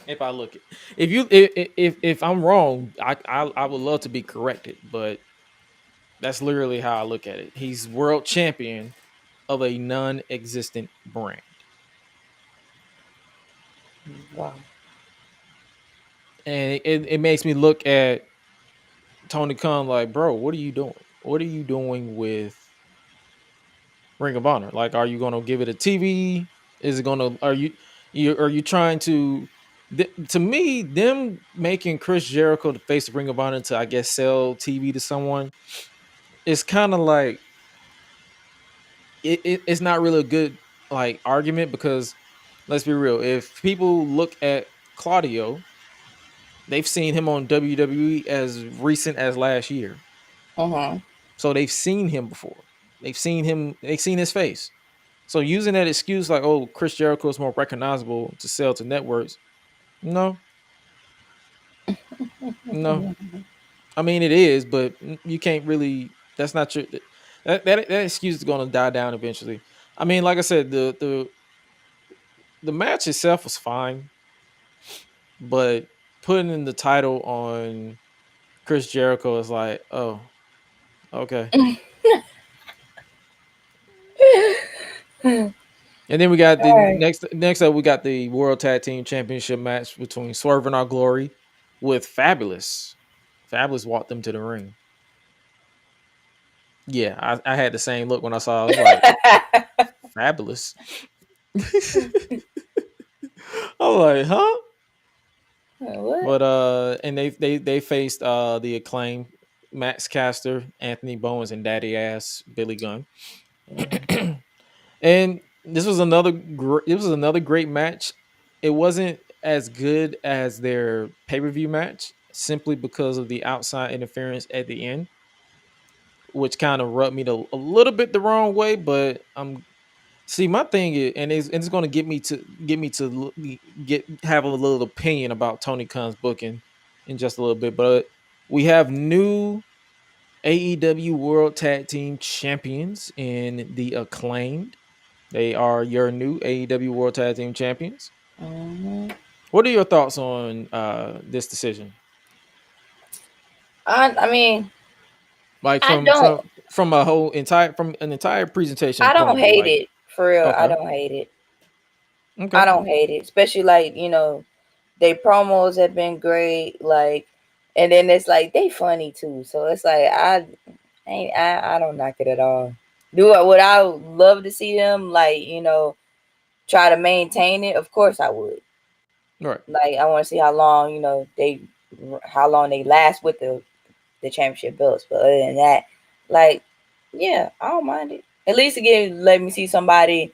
If I look at, if I'm wrong, I would love to be corrected, but that's literally how I look at it. He's world champion of a non-existent brand. Wow. And it makes me look at Tony Khan like, bro, what are you doing? What are you doing with Ring of Honor? Like, are you gonna give it a TV? Is it gonna? Are you? Are you trying to? To me, them making Chris Jericho the face of Ring of Honor to, I guess, sell TV to someone, it's kind of like it's not really a good like argument because let's be real. If people look at Claudio, they've seen him on WWE as recent as last year, so they've seen him before. They've seen him. They've seen his face. So using that excuse like, "Oh, Chris Jericho is more recognizable to sell to networks," no, no. I mean, it is, but you can't really. That's not your. That excuse is going to die down eventually. I mean, like I said, the match itself was fine, but putting in the title on Chris Jericho is like, oh, okay. And then we got the Right. next up we got the World Tag Team Championship match between Swerve and Our Glory with Fabulous. Fabulous walked them to the ring. Yeah, I had the same look when I saw. I was like, Fabulous. I'm like, huh? What? But and they faced the Acclaim, Max Caster, Anthony Bowens, and Daddy Ass Billy Gunn. And this was another great match. It wasn't as good as their pay-per-view match simply because of the outside interference at the end, which kind of rubbed me a little bit the wrong way, but see, my thing is, and it's going to get have a little opinion about Tony Khan's booking in just a little bit, but we have new AEW World Tag Team Champions in the Acclaimed. They are your new AEW World Tag Team Champions. What are your thoughts on this decision? I mean, Like I don't. from a whole entire from an entire presentation I point don't of view. hate Like, it for real. I okay, don't hate it. okay, I don't hate it, especially like they promos have been great. Like, and then it's like they funny too. So it's like I don't knock it at all. Would I love to see them like try to maintain it? Of course I would. all right, Like I want to see how long they last with the championship belts. But other than that, like yeah, I don't mind it. At least again, let me see somebody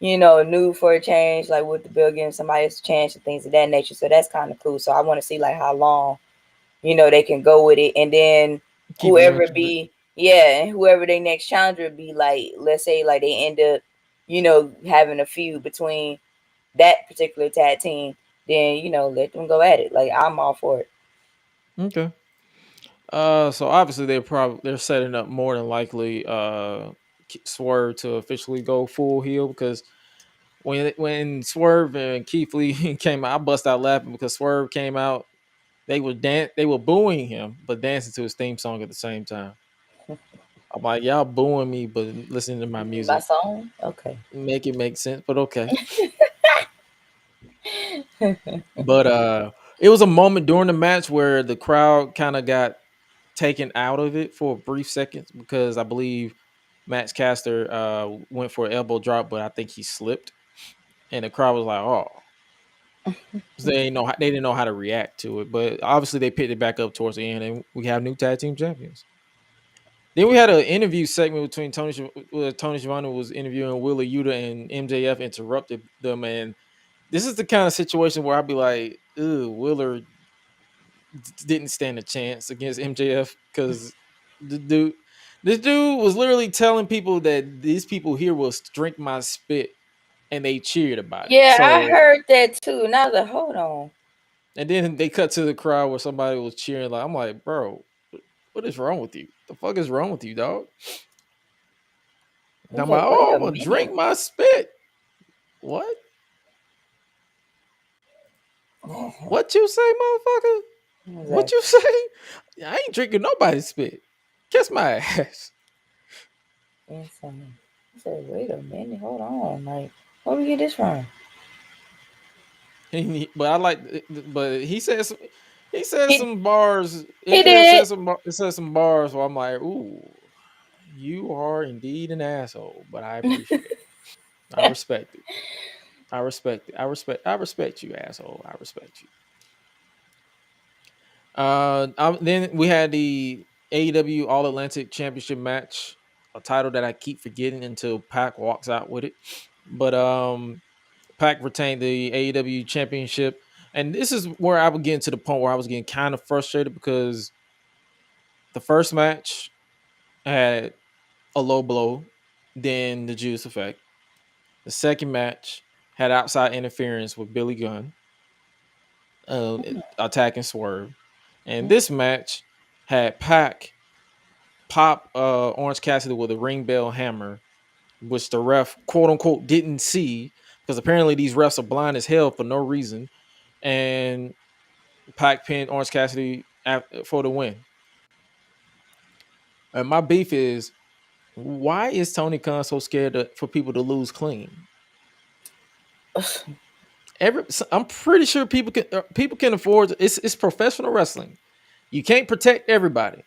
new for a change, like with the bill giving somebody else a chance and things of that nature. So that's kind of cool. So I want to see like how long, they can go with it. And then keep it interesting. and whoever their next challenger would be, like, let's say like they end up, having a feud between that particular tag team, then, let them go at it. Like I'm all for it. Okay. So obviously they're setting up more than likely Swerve to officially go full heel because when Swerve and Keith Lee came out, I bust out laughing because Swerve came out. They were booing him, but dancing to his theme song at the same time. I'm like, y'all booing me, but listening to my My music. song? Okay. Make it make sense, but okay. But it was a moment during the match where the crowd kind of got taken out of it for a brief second because I believe Max Caster went for an elbow drop, but I think he slipped, and the crowd was like, "Oh," 'cause they didn't know how to react to it. But obviously, they picked it back up towards the end, and we have new tag team champions. Then we had an interview segment between where Tony Schiavone was interviewing Willa Yuta, and MJF interrupted them. And this is the kind of situation where I'd be like, "Ew, Willer didn't stand a chance against MJF because the dude, this dude was literally telling people that these people here will drink my spit, and they cheered about it. Yeah, I So, heard that too. And I was like, hold on. and then they cut to the crowd where somebody was cheering. Like, I'm like, bro, what is wrong with you? The fuck is wrong with you, dog? I And was I'm like, like, wait oh, a I'm gonna drink minute. my spit. What? What you say, motherfucker? What Exactly. you say? I ain't drinking nobody's spit. Kiss my ass. Insane. I said, wait a minute, hold on. Like, where we get this from? But I like, but he said He some bars. he He did. said some bars where I'm like, ooh, you are indeed an asshole. But I appreciate it. I respect it. I respect it. I respect you, asshole. I respect you. Then we had the AEW All Atlantic Championship match, a title that I keep forgetting until Pac walks out with it. But Pac retained the AEW Championship, and this is where I was getting to the point where I was getting kind of frustrated because the first match had a low blow, then the Juice Effect. The second match had outside interference with Billy Gunn, attacking Swerve, and this match had Pac pop Orange Cassidy with a ring bell hammer, which the ref quote unquote didn't see because apparently these refs are blind as hell for no reason. And Pac pinned Orange Cassidy for the win. And my beef is, why is Tony Khan so scared for people to lose clean? I'm pretty sure people can afford. It's professional wrestling. You can't protect everybody.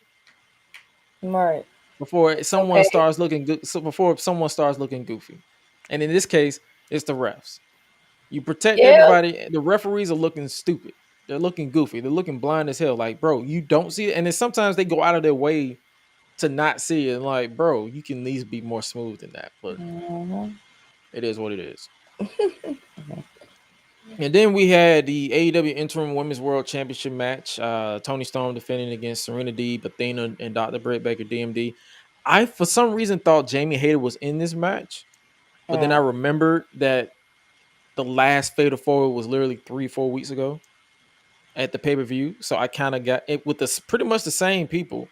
Right. Before someone starts looking good. So before someone starts looking goofy, and in this case, it's the refs. You protect everybody. The referees are looking stupid. They're looking goofy. They're looking blind as hell. Like, bro, you don't see it. And then sometimes they go out of their way to not see it. Like, bro, you can at least be more smooth than that. But it is what it is. And then we had the AEW Interim Women's World Championship match. Tony Storm defending against Serena Deeb, Athena, and Dr. Britt Baker, DMD. I, for some reason, thought Jamie Hayter was in this match. But then I remembered that the last Fatal 4 was literally 3-4 weeks ago at the pay-per-view. So I kind of got it with pretty much the same people.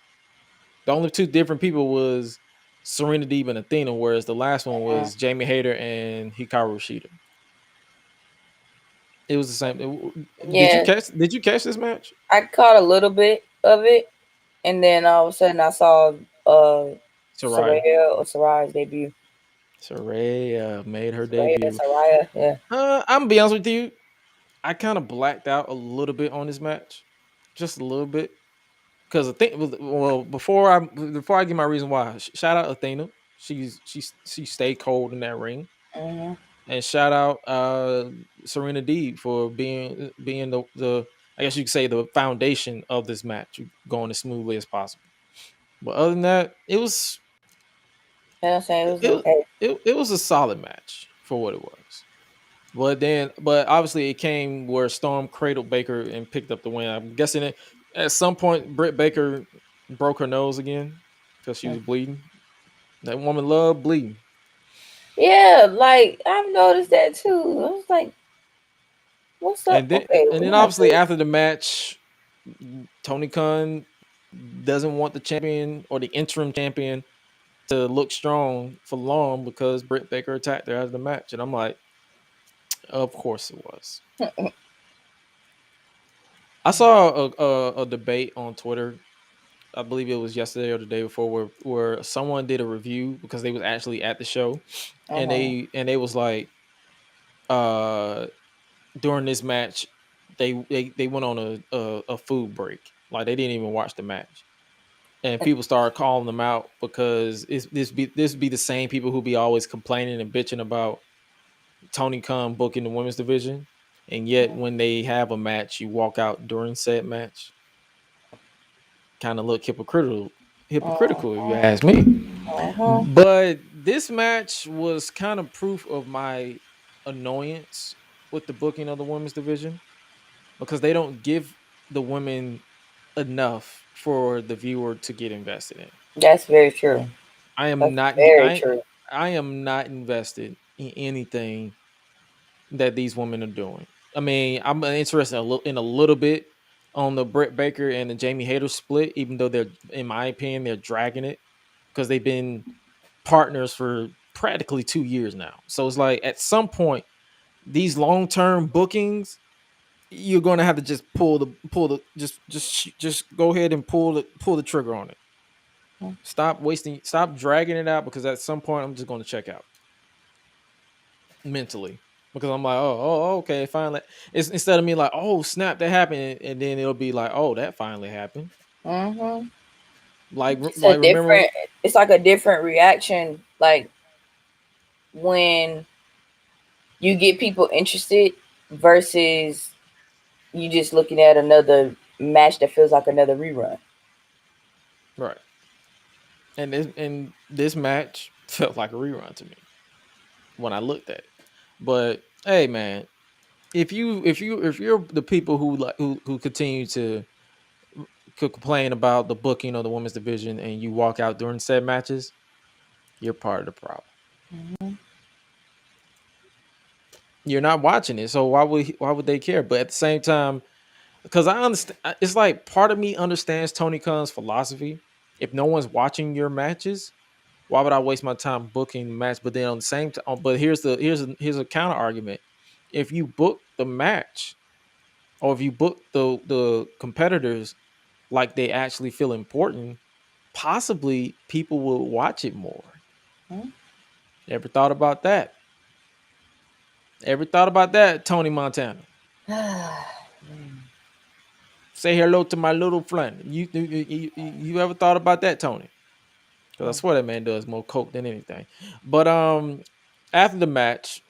The only two different people was Serena Deeb and Athena, whereas the last one was Jamie Hayter and Hikaru Shida. It was the same. Did you catch this match? I caught a little bit of it, and then all of a sudden I saw Saraya's debut. Saraya made her debut. Saraya, yeah. I'm gonna be honest with you. I kind of blacked out a little bit on this match, just a little bit, because I think before I give my reason why. Shout out Athena. She stayed cold in that ring. And shout out Serena Deeb for being the I guess you could say the foundation of this match, going as smoothly as possible. But other than that, it was it was a solid match for what it was. But obviously it came where Storm cradled Baker and picked up the win. I'm guessing at some point Britt Baker broke her nose again because she was bleeding. That woman loved bleeding. Yeah, like I've noticed that too. I was like, "What's up?" And then obviously after the match, Tony Khan doesn't want the champion or the interim champion to look strong for long because Britt Baker attacked her after the match, and I'm like, of course it was. I saw a debate on Twitter. I believe it was yesterday or the day before, where someone did a review because they was actually at the show, and they was like, during this match, they went on a food break, like they didn't even watch the match, and people started calling them out because this be the same people who be always complaining and bitching about Tony Khan booking the women's division, and yet when they have a match, you walk out during said match. Kind of look hypocritical if you ask me. But this match was kind of proof of my annoyance with the booking of the women's division, because they don't give the women enough for the viewer to get invested in. That's very true. I am not invested in anything that these women are doing. I mean, I'm interested in a little bit on the Britt Baker and the Jamie Hayter split, even though they're, in my opinion, they're dragging it because they've been partners for practically 2 years now. So it's like at some point, these long-term bookings, you're going to have to just just go ahead and pull the trigger on it. Stop dragging it out, because at some point I'm just going to check out mentally. Because I'm like, okay, finally. It's instead of me like, oh snap, that happened, and then it'll be like, oh, that finally happened. Like remember, it's like a different reaction. Like when you get people interested versus you just looking at another match that feels like another rerun. Right. And this match felt like a rerun to me when I looked at it. But hey, man, if you're the people who continue to complain about the booking of the women's division and you walk out during said matches, you're part of the problem. Mm-hmm. You're not watching it, so why would they care? But at the same time, because I understand, it's like part of me understands Tony Khan's philosophy. If no one's watching your matches, why would I waste my time booking the match? But then on the same time, but here's a counter argument. If you book the match, or if you book the competitors like they actually feel important, possibly people will watch it more. Hmm? Ever thought about that? Ever thought about that, Tony Montana? Say hello to my little friend. You ever thought about that, Tony? Because I swear that man does more coke than anything. But after the match,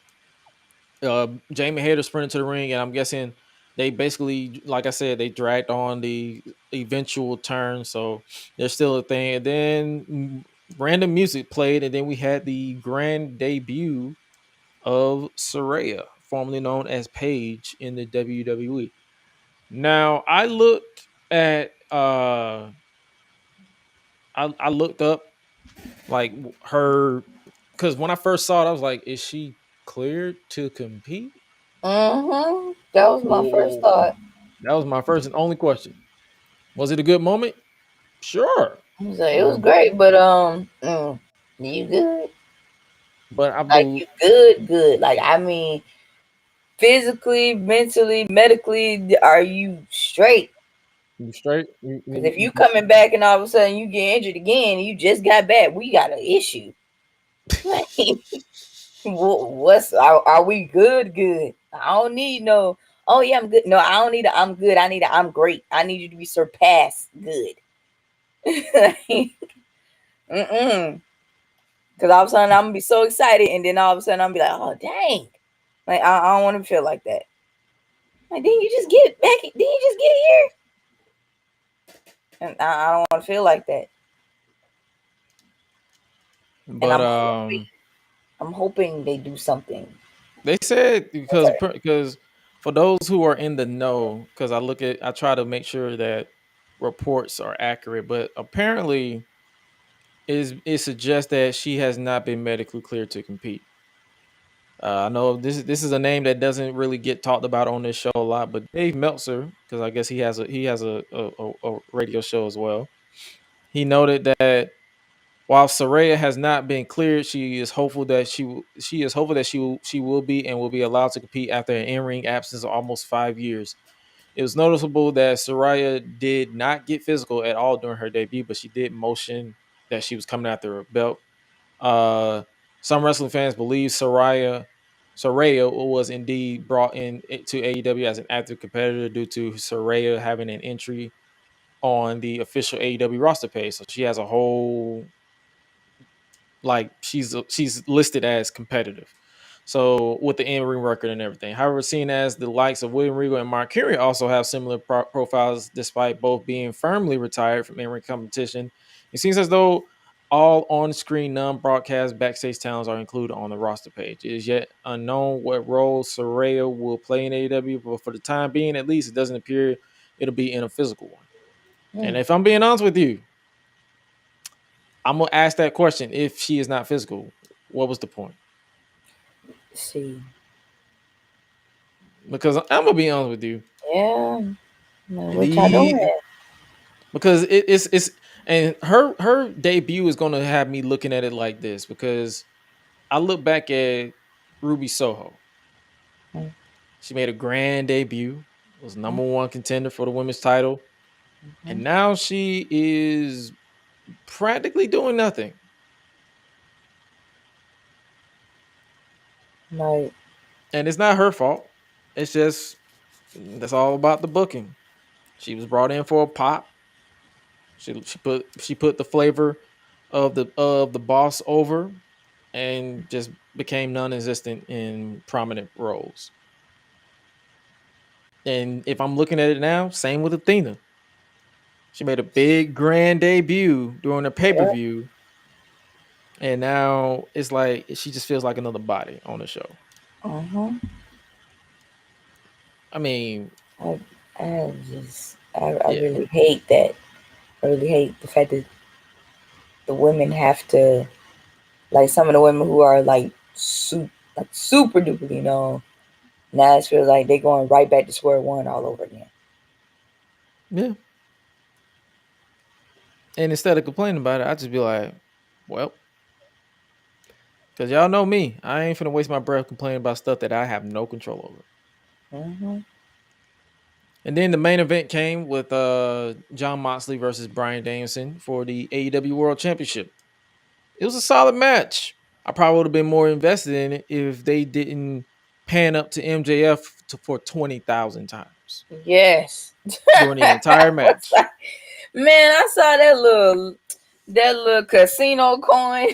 Jamie Hayter sprinted to the ring, and I'm guessing they basically, like I said, they dragged on the eventual turn, so there's still a thing. And then random music played, and then we had the grand debut of Saraya, formerly known as Paige in the WWE. Now I looked at I looked up like her, because when I first saw it, I was like, is she cleared to compete? Mm-hmm. That was my first thought. That was my first and only question. Was it a good moment? Sure. I was like, it was great, but you good? But I Like believe you good. Like I mean, physically, mentally, medically, are you straight? you straight. Because if you coming back and all of a sudden you get injured again, and you just got back, we got an issue. Like, are we good? Good. I don't need no. Oh yeah, I'm good. No, I don't need a I'm good. I need a I'm great. I need you to be surpassed good. Mm-mm. Because all of a sudden I'm gonna be so excited, and then all of a sudden I'm gonna be like, oh dang, like I don't want to feel like that. Like, didn't you just get back? Didn't you just get here? And I don't want to feel like that. But I'm hoping they do something. they said because for those who are in the know, because I try to make sure that reports are accurate, but apparently it suggests that she has not been medically cleared to compete. I know this is a name that doesn't really get talked about on this show a lot, but Dave Meltzer, because I guess he has a radio show as well. He noted that while Saraya has not been cleared, she is hopeful that she will be and will be allowed to compete after an in-ring absence of almost 5 years. It was noticeable that Saraya did not get physical at all during her debut, but she did motion that she was coming after her belt. Uh, some wrestling fans believe Saraya was indeed brought in to AEW as an active competitor due to Saraya having an entry on the official AEW roster page. So she has a whole, like, she's listed as competitive. So with the in-ring record and everything. However, seeing as the likes of William Regal and Mark Henry also have similar profiles, despite both being firmly retired from in-ring competition, it seems as though all on-screen non-broadcast backstage talents are included on the roster page. It is yet unknown what role Saraya will play in AEW, but for the time being, at least, it doesn't appear it'll be in a physical one. And if I'm being honest with you, I'm gonna ask that question. If she is not physical, what was the point? See. Because I'm gonna be honest with you. Yeah. What y'all doing? Because it's and her debut is gonna have me looking at it like this, because I look back at Ruby Soho. She made a grand debut, was number one contender for the women's title, and now she is practically doing nothing. Right. And it's not her fault. It's just that's all about the booking. She was brought in for a pop. She put the flavor of the boss over, and just became non-existent in prominent roles. And if I'm looking at it now, same with Athena. She made a big grand debut during a pay-per-view, and now it's like she just feels like another body on the show. Uh-huh. I mean, I I yeah, really hate that. I really hate the fact that the women have to, like, some of the women who are like super duper, now it feels like they're going right back to square one all over again. yeah. And instead of complaining about it, I just be like, well, because y'all know me, I ain't finna waste my breath complaining about stuff that I have no control over. Mm-hmm. And then the main event came with John Moxley versus Bryan Danielson for the AEW World Championship. It was a solid match. I probably would have been more invested in it if they didn't pan up to MJF for 20,000 times Yes. during the entire match. Man, I saw that little casino coin.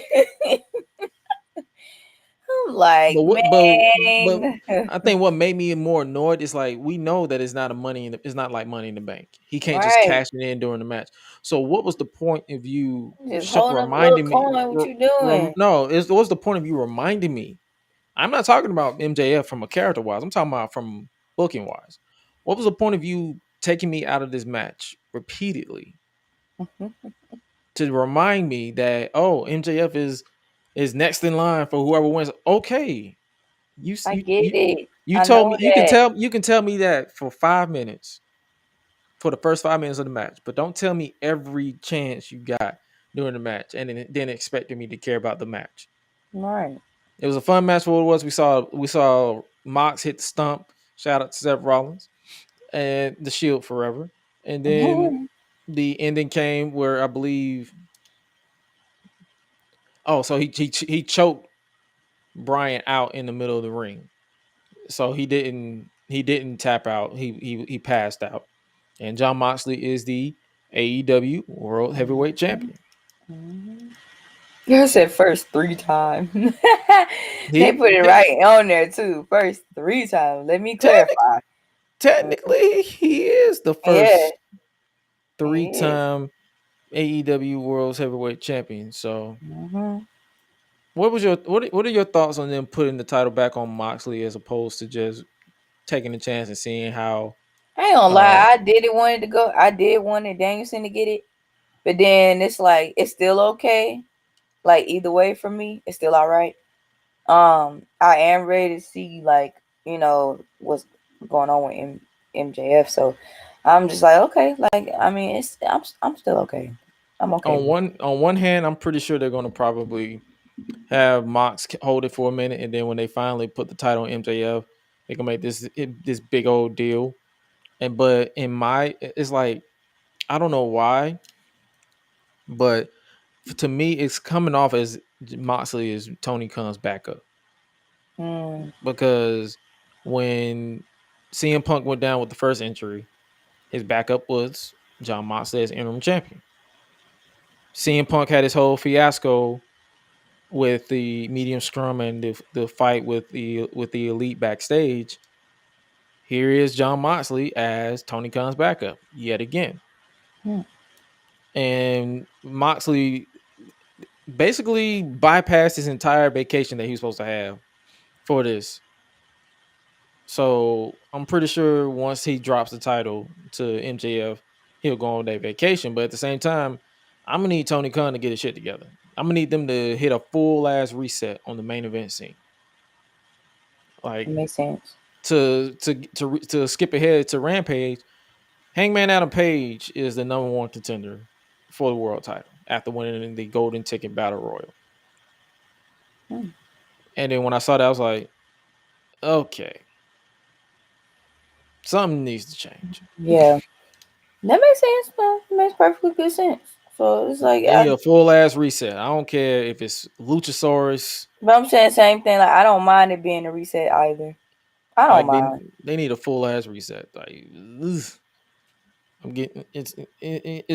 I'm like, But man. I think what made me more annoyed is like we know that it's not it's not like Money in the Bank. He can't just Right. cash it in during the match. So what was the point of you Just holding up a little reminding me? coin. What you doing? No, what's the point of you reminding me? I'm not talking about MJF from a character wise. I'm talking about from booking wise. What was the point of you taking me out of this match repeatedly to remind me that MJF is next in line for whoever wins? Okay, you I you get you, it. you I told know me that. you can tell me that for 5 minutes for the first 5 minutes of the match, but don't tell me every chance you got during the match and then expecting me to care about the match. Right. It was a fun match for what it was. We saw Mox hit the stump. Shout out to Seth Rollins and the Shield forever. And then the ending came where I believe. Oh, so he choked Bryan out in the middle of the ring. So he didn't tap out. He passed out. And John Moxley is the AEW World Heavyweight Champion. You said first 3 times. They He put it right on there too. First 3 times. Let me clarify. technically he is the Yeah, first he is. 3-time AEW World Heavyweight Champion. So Mm-hmm. what are your thoughts on them putting the title back on Moxley as opposed to just taking a chance and seeing how I ain't gonna uh lie. I did wanted Danielson to get it, but then it's like it's still okay. Like either way for me, it's still all right. I am ready to see what's going on with MJF. So I'm just like, okay, like I mean, I'm still okay. I'm okay with it. on one hand, I'm pretty sure they're going to probably have Mox hold it for a minute, and then when they finally put the title on MJF, they can make this big old deal. But it's like I don't know why, but to me, it's coming off as Moxley is Tony Khan's backup Mm, because when CM Punk went down with the first injury, his backup was John Moxley as interim champion. CM Punk had his whole fiasco with the medium scrum and the fight with the elite backstage. Here is John Moxley as Tony Khan's backup yet again. mm. And Moxley basically bypassed his entire vacation that he was supposed to have for this. So I'm pretty sure once he drops the title to MJF, he'll go on that vacation. But at the same time, I'm gonna need Tony Khan to get his shit together. I'm gonna need them to hit a full ass reset on the main event scene. It Like makes sense. to skip ahead to Rampage, Hangman Adam Page is the number one contender for the world title after winning the Golden Ticket Battle Royal. Mm. And then when I saw that, I was like, okay, something needs to change. Yeah, that makes sense. Man. It makes perfectly good sense. So it's like, They need a full ass reset. I don't care if it's Luchasaurus. but I'm saying the same thing. Like I don't mind it being a reset either. I don't Like mind. they need a full ass reset. Like ugh. I'm getting it's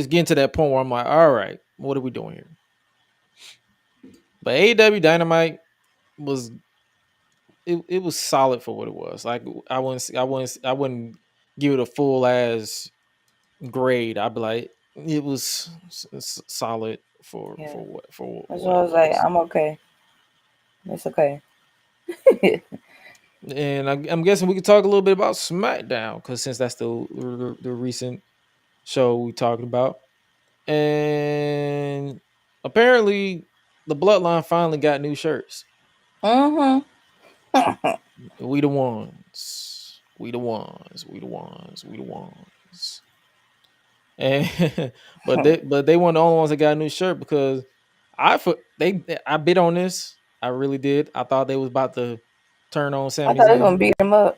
getting to that point where I'm like, all right, what are we doing here? But AEW Dynamite was it was solid for what it was. Like I wouldn't give it a full as grade. I'd be like it was solid for Yeah. That's what why I it was like, was. I'm okay. It's okay. And I'm guessing we could talk a little bit about SmackDown because since that's the recent show we talked about, and apparently the Bloodline finally got new shirts. Mm-hmm. We the ones. We the ones. We the ones. We the ones. And but they weren't the only ones that got a new shirt because I bid on this. I really did. I thought they was about to turn on I Sami thought they was gonna Zayn. beat him up.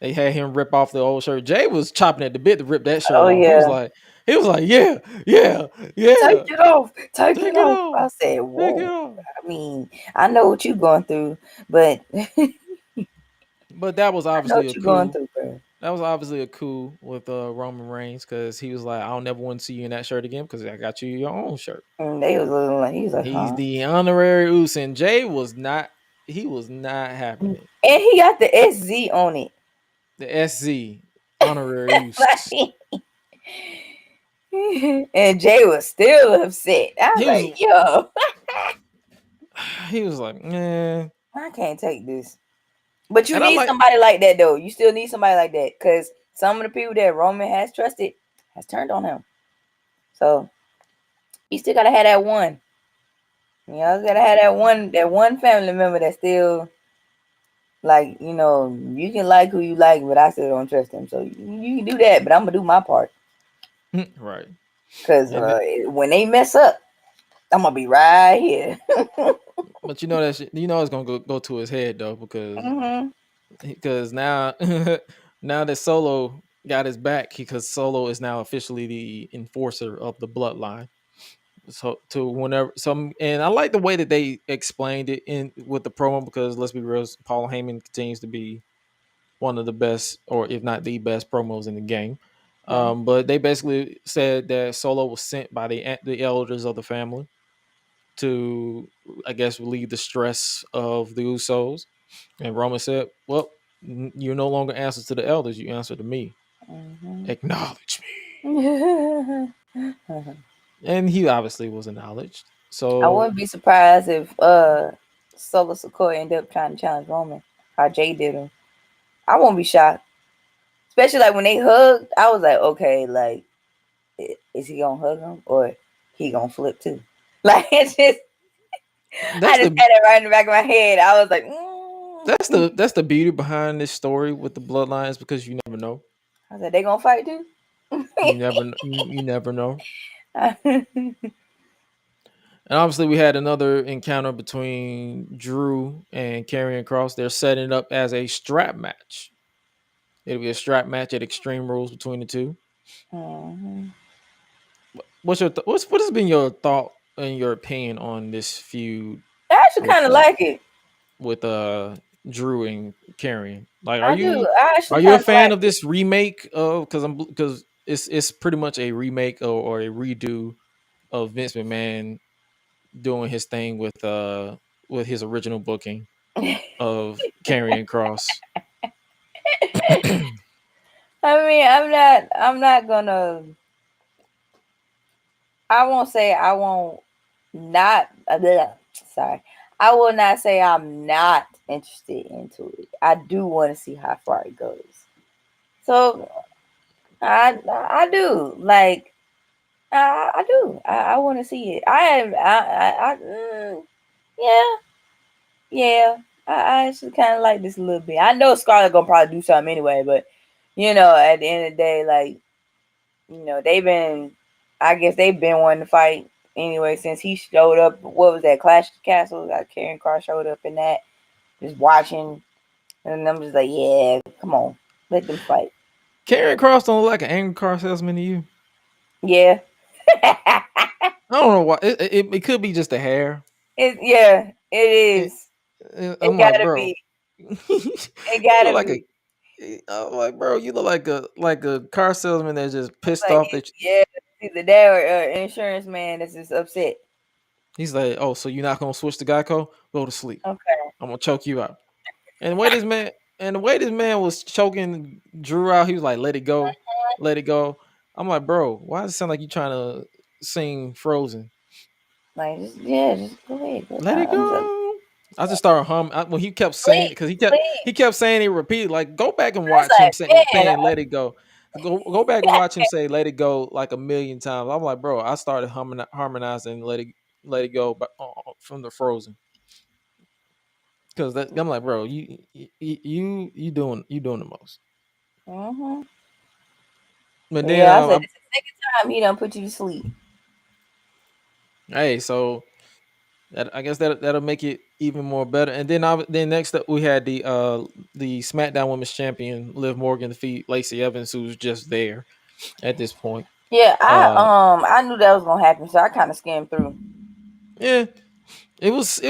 They had him rip off the old shirt. Jay was chopping at the bit to rip that shirt Oh off. yeah. He was like, yeah, yeah, Take yeah. it off. Take Take it it off. off. I said, Take it whoa. off. I mean, I know what you're going through, but I But that was know obviously what a you're going coup. through, bro. That was obviously a coup with Roman Reigns because he was like, I don't never want to see you in that shirt again because I got you your own shirt. And they was looking like he was like, He's huh? the honorary Uso, and Jay was not. He was not having it. And he got the SZ on it. The SZ honorary Uso. Like, and Jay was still upset. I was He was. like, yo, He was like, man. I can't take this. But you And I need like. somebody like that, though. You still need somebody like that because some of the people that Roman has trusted has turned on him. So you still gotta have that one. You know, you gotta have that one family member that still like, you know, you can like who you like, but I still don't trust him. So you can do that, but I'm gonna do my part. Right. Because And when they mess up, I'm gonna be right here. but you know that shit, you know it's gonna go to his head though because Mm-hmm. now now that Solo got his back because Solo is now officially the enforcer of the bloodline. So to whenever some and I like the way that they explained it in with the promo because let's be real, Paul Heyman continues to be one of the best, or if not the best, promos in the game. Okay. But they basically said that Solo was sent by the elders of the family to, I guess, relieve the stress of the Usos. And Roman said, "Well, you no longer answer to the elders; you answer to me. Acknowledge me." And he obviously was acknowledged. I So wouldn't be surprised if Solo Sikoa ended up trying to challenge Roman, how Jay did him. I won't be shocked. Especially like when they hugged, I was like, okay, like, is he gonna hug him or he gonna flip too? Like it's just I that's just the had it right in the back of my head. I was like, that's the beauty behind this story with the bloodlines because you never know. I said, they gonna fight too? You never know. And obviously, we had another encounter between Drew and Karrion Cross. They're setting it up as a strap match. It'll be a strap match at Extreme Rules between the two. Mm-hmm. What has been your thought and your opinion on this feud I actually with kind of like it. with Drew and Karrion? Like, I do. I actually are you a kind of fan like of it. this remake? Because it's pretty much a remake or a redo of Vince McMahon doing his thing with his original booking of Karrion Cross. I mean, I'm not gonna. I won't say I won't not. Sorry, I will not say I'm not interested into it. I do want to see how far it goes. So I do like I do I want to see it. Yeah, yeah. I actually kind of like this a little bit. I know Scarlett gonna probably do something anyway, but you know, at the end of the day, like you know, I guess they've been wanting to fight anyway since he showed up. What was that, Clash of the Castles? Like Karrion Cross showed up in that, just watching, and I'm just like, yeah, come on, let them fight. Karrion Cross don't look like an angry car salesman to you. Yeah. I don't know why. It could be just the hair. Yeah, it It, is. It I'm like, gotta bro, be. you It look gotta like be. I'm like, bro, you look like a car salesman that's just pissed Like, off that. yeah, either that or insurance man that's just upset. He's like, "Oh, so you're not gonna switch to Geico? Go to sleep. Okay. I'm gonna choke you out." And the way this man was choking Drew out, he was like, "Let it go, let it go." I'm like, "Bro, why does it sound like you trying to sing Frozen?" Like, just go ahead. Let it I'm so go. I just started humming when he kept saying sleep, because sleep. he kept saying it repeat. Like, go back and It's watch him like, man, saying "Let it go." Go back and watch him say "Let it go" like a million times. I'm like, bro, I started harmonizing "Let it go" from the Frozen because I'm like, bro, you doing the most. mm-hmm. But then Yeah, I said it's the second time he done put you to sleep. hey, so I guess that'll make it even more better. And then next up we had the SmackDown Women's Champion Liv Morgan defeat Lacey Evans, who's just there at this point. Yeah, Uh, I knew that was gonna happen, so I kind of skimmed through. yeah, it was.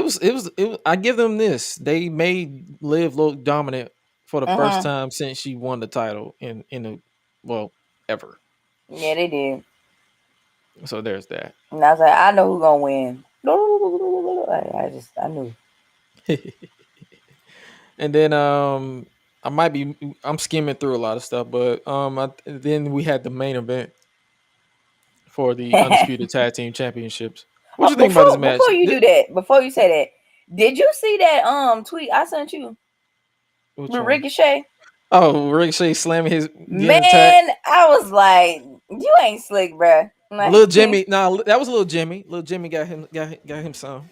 I give them this. They made Liv look dominant for the first Mm-hmm. time since she won the title ever. Yeah, they did. So there's that. And I was like, I know who's gonna win. I knew. And then I'm skimming through a lot of stuff, but then we had the main event for the Undisputed Tag Team Championships. What you think about this match? Before you do that, before you say that, did you see that tweet I sent you Which with one? Ricochet? Oh, Ricochet slamming getting attacked. Man, I was like, you ain't slick, bruh. Like, Little Jimmy, that was little Jimmy. Little Jimmy got him some.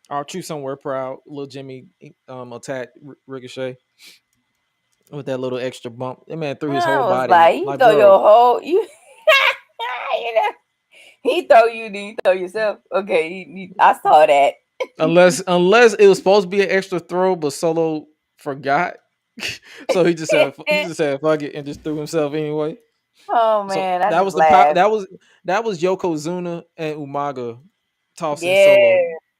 Our true somewhere proud. Little Jimmy attacked Ricochet with that little extra bump. That man threw his I whole was body. like, you Like, throw bro, your whole you, you know, he throw you, then you throw yourself. Okay, I saw that. unless it was supposed to be an extra throw, but Solo forgot. So he just said fuck it and just threw himself anyway. Oh So man, I that just was the power. laughed. That was Yokozuna and Umaga tossing Yeah, Solo.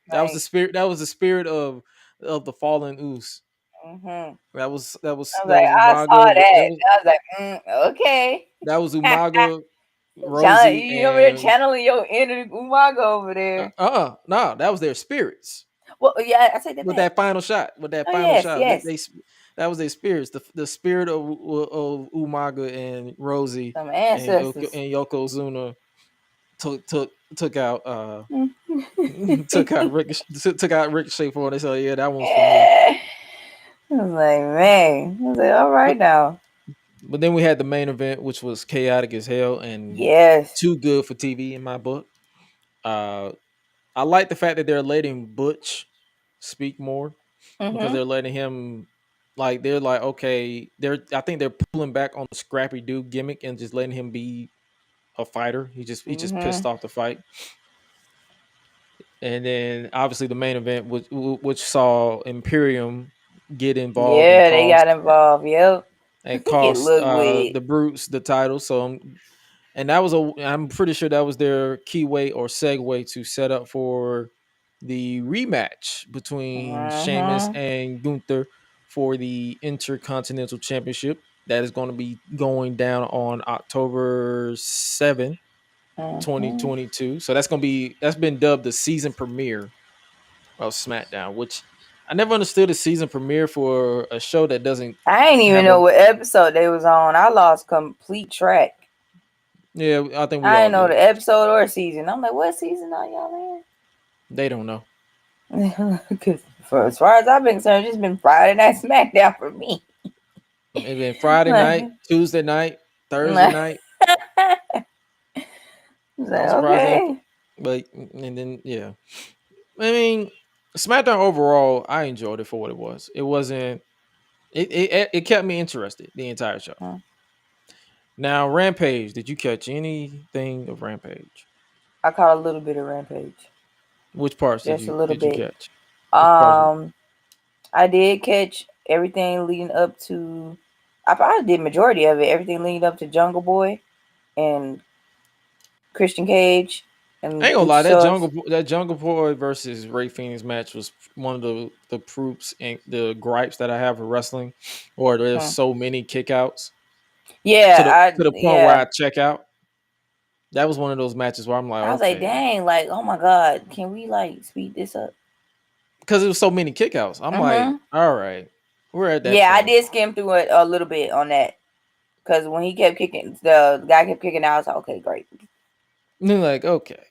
That was the like, spirit. That was the spirit of the fallen Oos. mm-hmm. That was that was I was that like, was I saw Umaga. that. I was like, okay. That was Umaga, Rosie, You over there and channeling your inner Umaga over there. no, that was their spirits. Well, yeah, I take that With back. that final shot, Oh yes, yes. that was their spirits. The spirit of Umaga and Rosie Some and ancestors. Yokozuna took out Yeah. took out Ricochet for it. They said, yeah, that one's for me. I was like, man. I was like, all right But now. but then we had the main event, which was chaotic as hell and Yes. too good for TV in my book. Uh, I like the fact that they're letting Butch speak more because Mm-hmm. they're letting him they're like okay I think they're pulling back on the scrappy dude gimmick and just letting him be a fighter. He just Mm-hmm. pissed off the fight. And then obviously the main event which saw Imperium get involved Yeah, they got involved. Yep. and It cost looked weird. the Brutes the title. So and I'm pretty sure that was their key way or segue to set up for the rematch between Sheamus Mm-hmm. and Gunther for the Intercontinental Championship. That is going to be going down on October 7th, Mm-hmm. 2022. So that's been dubbed the season premiere of SmackDown, which I never understood a season premiere for a show that doesn't I ain't even have know a. what episode they was on. I lost complete track. Yeah, I think we I all didn't know did. the episode or season. I'm like, what season are y'all They don't know. in? Because for as far as I've been concerned, it's been Friday Night SmackDown for me. It's been Friday Like, night, Tuesday night, Thursday like, night. I'm surprised they, okay. but and then yeah. I mean, SmackDown overall, I enjoyed it for what it was. It wasn't. It kept me interested the entire show. Now, Rampage. Did you catch anything of Rampage? I caught a little bit of Rampage. Which parts did Just a you little did you bit. catch? Which parts? I did catch everything leading up to. I probably did majority of it. Everything leading up to Jungle Boy and Christian Cage I ain't and gonna lie. Luchasaurus. That Jungle Boy versus Ray Phoenix match was one of the proofs and the gripes that I have with wrestling, or there's Hmm. so many kickouts to Yeah, the point where I check out. That was one of those matches where I'm like, I was like, okay, dang, like, oh my god, can we like speed this up? because it was so many kickouts. I'm like, all right, we're at that Yeah, I point. did skim through it a little bit on that because when he kept kicking, the guy kept kicking out. I was like, okay, great. And then like, okay.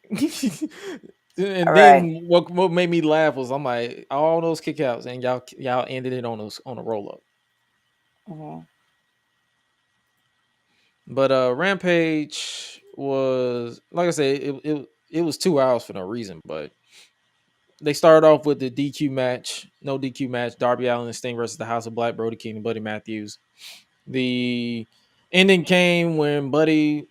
And All then right. what made me laugh was I'm like, all those kickouts and y'all ended it on a roll up. Mhm. But Rampage was, like I said, it was 2 hours for no reason. But they started off with the DQ match, no DQ match, Darby Allin and Sting versus the House of Black, Brody King and Buddy Matthews. The ending came when Buddy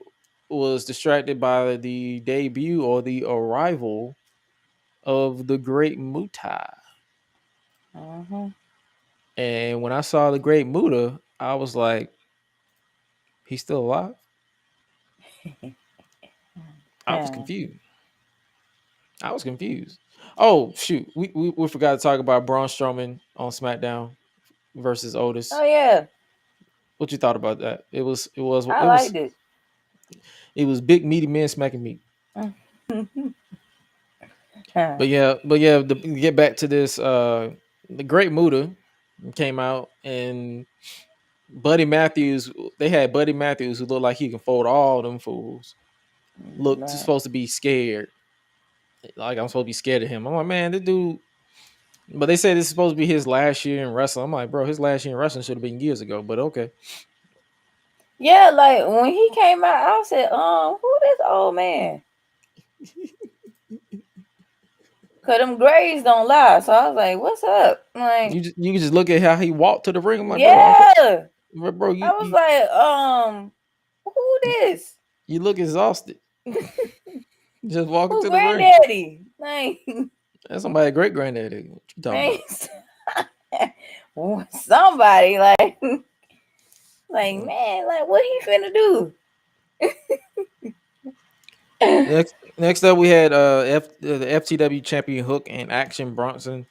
was distracted by the debut or the arrival of the Great Muta. Mhm. And when I saw the Great Muta, I was like, he's still alive? I was confused. Oh, shoot. We forgot to talk about Braun Strowman on SmackDown versus Otis. Oh yeah, What you thought about that? I liked it. It was big meaty men smacking meat. But yeah, to get back to this, the Great Muta came out and Buddy Matthews, they had Buddy Matthews who looked like he can fold all them fools. Looked supposed to be scared. Like I'm supposed to be scared of him. I'm like, man, this dude. But they said this is supposed to be his last year in wrestling. I'm like, bro, his last year in wrestling should have been years ago. But okay. Yeah, like when he came out, I said, who this old man? Cause them grades don't lie. So I was like, what's up? Like You can just look at how he walked to the ring. I'm like, yeah. bro, I was like, who this? You look exhausted. Just walking Who to the ring. granddaddy? Like That's somebody great granddaddy. What you talking about? Somebody like man, like what he finna do? Next up, we had the FTW champion Hook and Action Bronson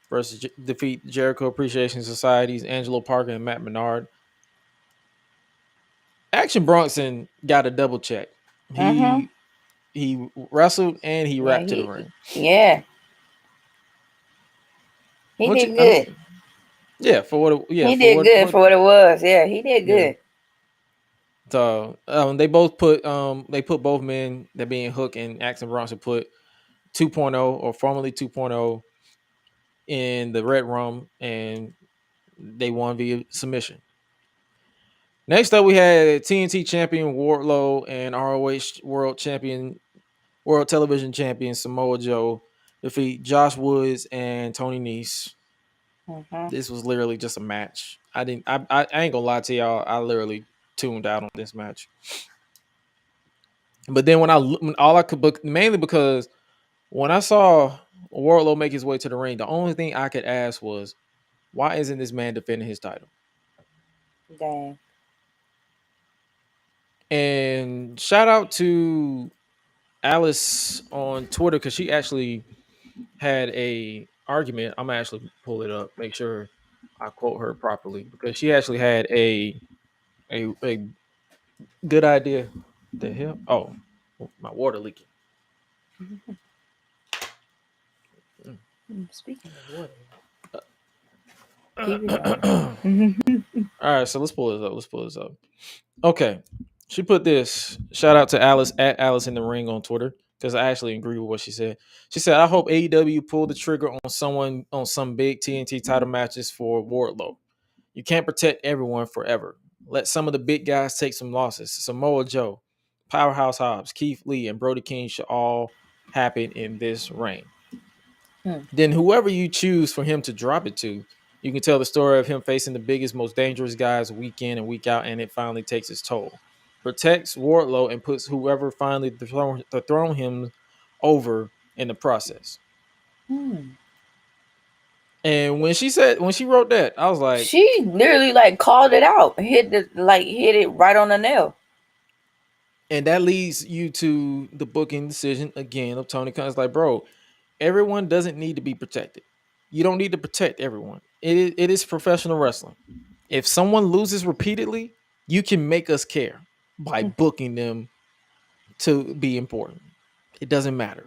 versus defeat Jericho Appreciation Society's Angelo Parker and Matt Menard. Action Bronson got a double check. He wrestled and he rapped to the ring. Yeah, he did good. Yeah, for what he did good for what it was. Yeah, he did good. So they both put both men, that being Hook and Action Bronson, put 2.0 or formerly 2.0 in the Red Room, and they won via submission. Next up, we had TNT champion Wardlow and ROH World Television champion Samoa Joe defeat Josh Woods and Tony Nese. This was literally just a match. I ain't gonna lie to y'all. I literally tuned out on this match. But then when all I could book, mainly because when I saw Wardlow make his way to the ring, the only thing I could ask was, why isn't this man defending his title? Dang. And shout out to Alice on Twitter, because she actually had a argument. I'm gonna actually pull it up, make sure I quote her properly, because she actually had a good idea. The hell? Oh, my water leaking. Speaking of water. All right, so let's pull this up. Okay. She put this. Shout out to Alice at Alice in the Ring on Twitter, because I actually agree with what she said. She said, I hope AEW pull the trigger on some big TNT title matches for Wardlow. You can't protect everyone forever. Let some of the big guys take some losses. Samoa Joe, Powerhouse Hobbs, Keith Lee, and Brody King should all happen in this reign. Then whoever you choose for him to drop it to, you can tell the story of him facing the biggest, most dangerous guys week in and week out, and it finally takes its toll. Protects Wardlow and puts whoever finally thrown him over in the process. And when she wrote that, I was like, she literally like called it out, hit it right on the nail. And that leads you to the booking decision again of Tony Khan. It's like, bro, everyone doesn't need to be protected. You don't need to protect everyone. It is professional wrestling. If someone loses repeatedly, you can make us care by booking them to be important. It doesn't matter.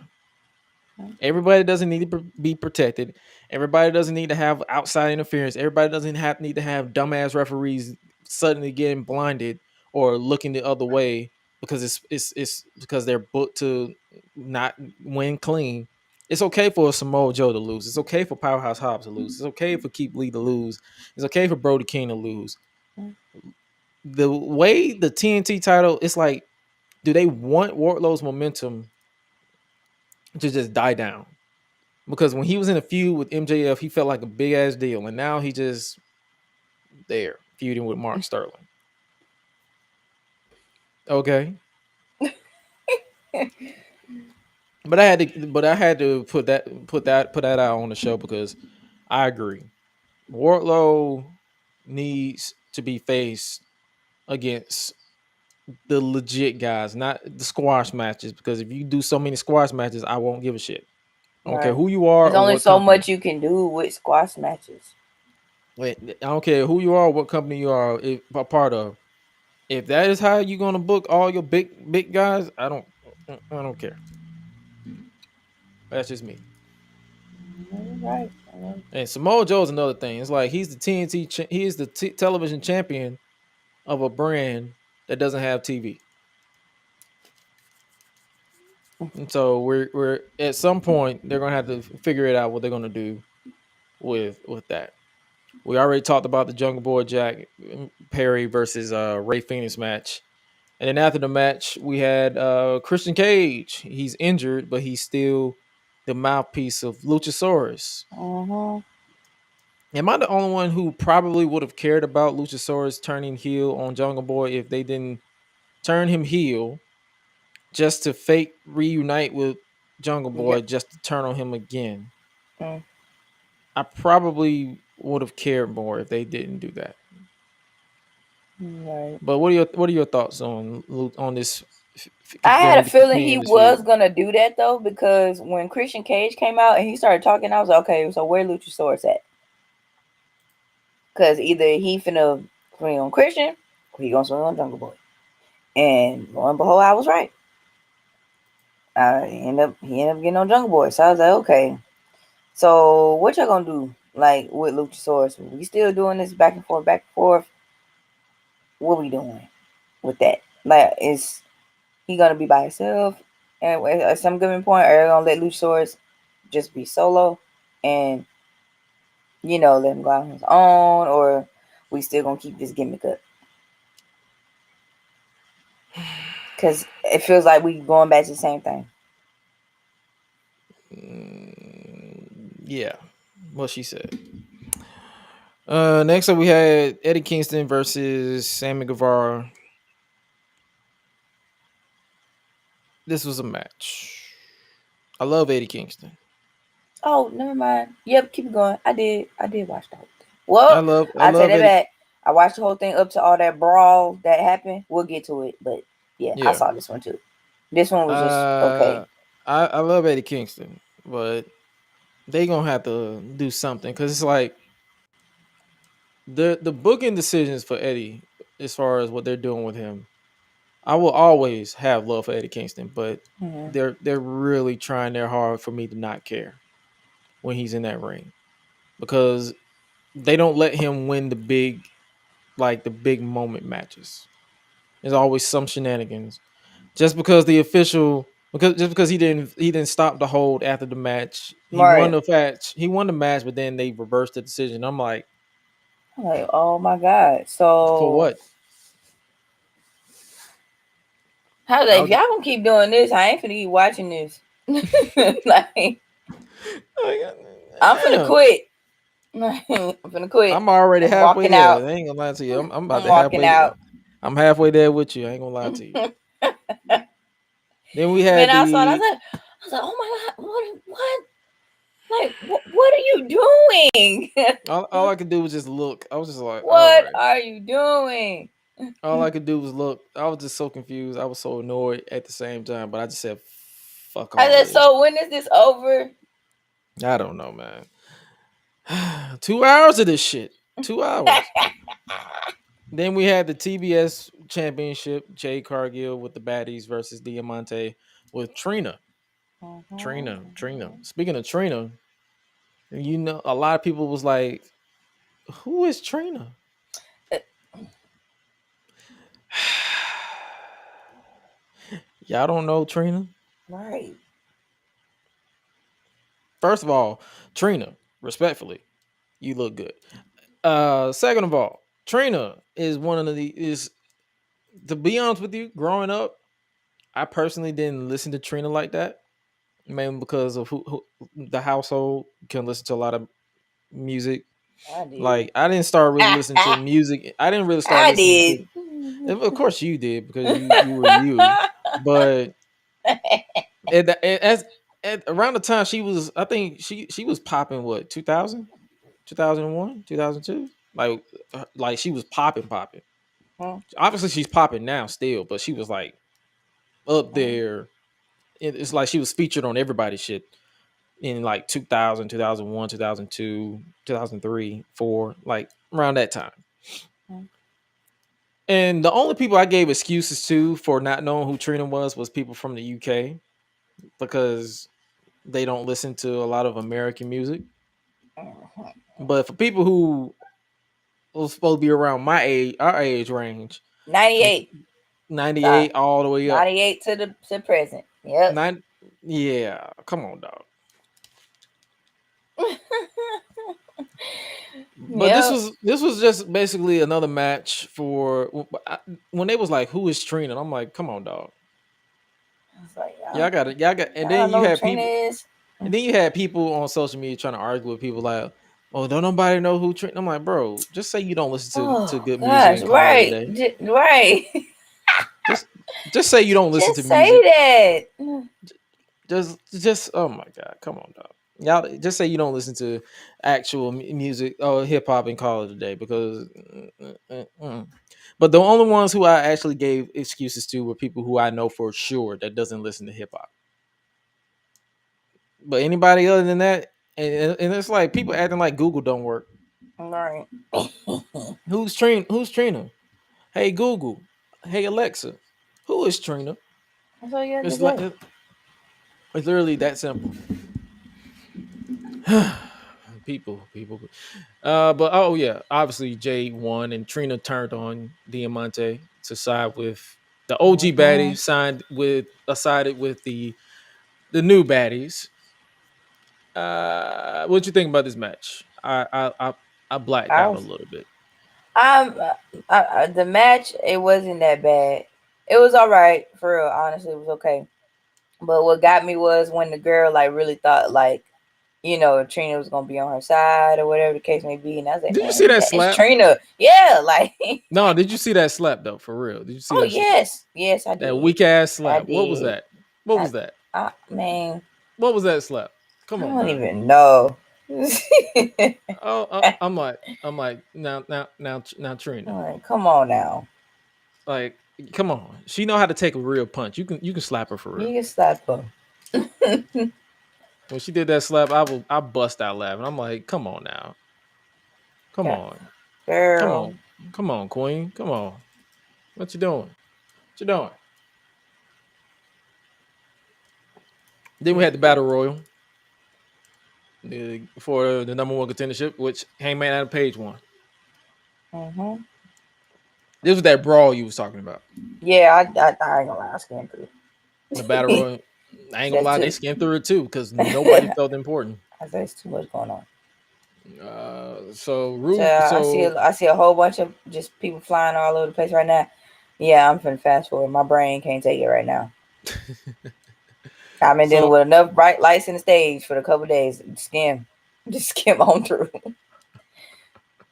Everybody doesn't need to be protected. Everybody doesn't need to have outside interference. Everybody doesn't need to have dumbass referees suddenly getting blinded or looking the other way because it's because they're booked to not win clean. It's okay for Samoa Joe to lose. It's okay for Powerhouse Hobbs to lose. It's okay for Keith Lee to lose. It's okay for Brody King to lose. The way the TNT title, it's like, do they want Wardlow's momentum to just die down? Because when he was in a feud with MJF, he felt like a big ass deal, and now he just there feuding with Mark Sterling. Okay, but I had to put that out on the show because I agree. Wardlow needs to be faced against the legit guys, not the squash matches. Because if you do so many squash matches, I won't give a shit. I don't care who you are. There's only so much you can do with squash matches. I don't care who you are, what company you are a part of. If that is how you're gonna book all your big guys, I don't care. That's just me. Right. And Samoa Joe is another thing. It's like he's the TNT, he's the television champion of a brand that doesn't have TV. And so we're at some point they're gonna have to figure it out what they're gonna do with that. We already talked about the Jungle Boy Jack Perry versus Ray Phoenix match. And then after the match, we had Christian Cage. He's injured, but he's still the mouthpiece of Luchasaurus. Am I the only one who probably would have cared about Luchasaurus turning heel on Jungle Boy if they didn't turn him heel just to fake reunite with Jungle Boy just to turn on him again? I probably would have cared more if they didn't do that. Right. But what are your thoughts on this? I had a feeling he was gonna do that though, because when Christian Cage came out and he started talking, I was like, okay, so where Luchasaurus at? Because either he finna swing on Christian or he gonna swing on Jungle Boy. And lo and behold, I was right. He ended up getting on Jungle Boy. So I was like, okay. So what y'all gonna do like with Luchasaurus? We still doing this back and forth. What we doing with that? Like, is he gonna be by himself? And at some given point, are you gonna let Luchasaurus just be solo and let him go out on his own, or we still gonna keep this gimmick up? Because it feels like we going back to the same thing. Yeah, what she said. Next up, we had Eddie Kingston versus Sammy Guevara. This was a match. I love Eddie Kingston. Oh, never mind. Yep, keep going. I did watch the whole thing. Well, I take that back. I watched the whole thing up to all that brawl that happened. We'll get to it, but yeah. I saw this one too. This one was just okay. I love Eddie Kingston, but they gonna have to do something because it's like the booking decisions for Eddie, as far as what they're doing with him. I will always have love for Eddie Kingston, but they're really trying their hard for me to not care when he's in that ring, because they don't let him win the big moment matches. There's always some shenanigans. Just because he didn't stop the hold after the match. He won the match, but then they reversed the decision. I'm like, oh my God. So for what? How if y'all gonna keep doing this, I ain't finna keep watching this. Like, I'm finna quit. I'm finna quit. I'm already halfway there. I ain't gonna lie to you. I'm about to halfway out. I'm halfway there with you. I ain't gonna lie to you. Then we had I was like, oh my God, what? Like, what are you doing? all I could do was just look. I was just like, what are you doing? All I could do was look. I was just so confused. I was so annoyed at the same time, but I just said, fuck all I said, so when is this over? I don't know, man. 2 hours of this shit. 2 hours. Then we had the TBS Championship. Jade Cargill with the baddies versus Diamante with Trina. Trina. Speaking of Trina, you know, a lot of people was like, "Who is Trina?" Y'all don't know Trina? Right. First of all, Trina, respectfully, you look good. Second of all, Trina is to be honest with you, growing up, I personally didn't listen to Trina like that. Mainly because of who the household can listen to a lot of music. I did. Like I didn't start really listening to music. I didn't really start I listening did. to. Of course you did because you were you. But at around the time she was, I think she was popping what 2000, 2001, 2002. Like she was popping. Obviously she's popping now still, but she was like up there. It's like she was featured on everybody's shit in like 2000, 2001, 2002, 2003, 4, like around that time. And the only people I gave excuses to for not knowing who Trina was people from the UK because they don't listen to a lot of American music. But for people who was supposed to be around my age, our age range, 98. 98 all the way up. 98 to the present. Yep. Yeah, come on, dog. But this was just basically another match for when they was like, "Who is Trina?" And I'm like, "Come on, dog." Like, y'all got, and then you had people, and then you had people on social media trying to argue with people like, "Oh, don't nobody know who Trina?" I'm like, "Bro, just say you don't listen to good music and call it a day." Right. Just say you don't listen to music. Say that. Just oh my god, come on, dog. Y'all just say you don't listen to actual music or hip hop and call it a day because. But the only ones who I actually gave excuses to were people who I know for sure that doesn't listen to hip hop. But anybody other than that, and it's like people acting like Google don't work. Right. Who's Trina? Hey Google. Hey Alexa. Who is Trina? It's literally that simple. people. But oh yeah, obviously Jay won and Trina turned on Diamante to side with the OG baddies, sided with the new baddies. What you think about this match? I blacked out a little bit. The match, it wasn't that bad. It was all right for real. Honestly, it was okay. But what got me was when the girl like really thought like, you know, Trina was gonna be on her side or whatever the case may be, and I was like, did you see that slap? It's Trina, yeah, like. No, did you see that slap though? For real, did you see? Oh yes, I did. That weak ass slap. What was that? What was that? Man, what was that slap? Come on, I don't even know. I'm like now Trina. Like, come on now. Like, come on. She know how to take a real punch. You can slap her for real. You can slap her. When she did that slap, I bust out laughing. I'm like, come on now. Come on. Girl. Come on, queen. Come on. What you doing? Then we had the Battle Royal for the number one contendership, which Hangman Adam Page won. This was that brawl you was talking about. Yeah, I ain't gonna lie, I skimmed through the Battle Royal. I ain't gonna lie, they skimmed through it too because nobody felt important. There's too much going on. I see a whole bunch of just people flying all over the place right now. Yeah, I'm finna fast forward. My brain can't take it right now. I've been dealing with enough bright lights in the stage for a couple of days. Just skim on through.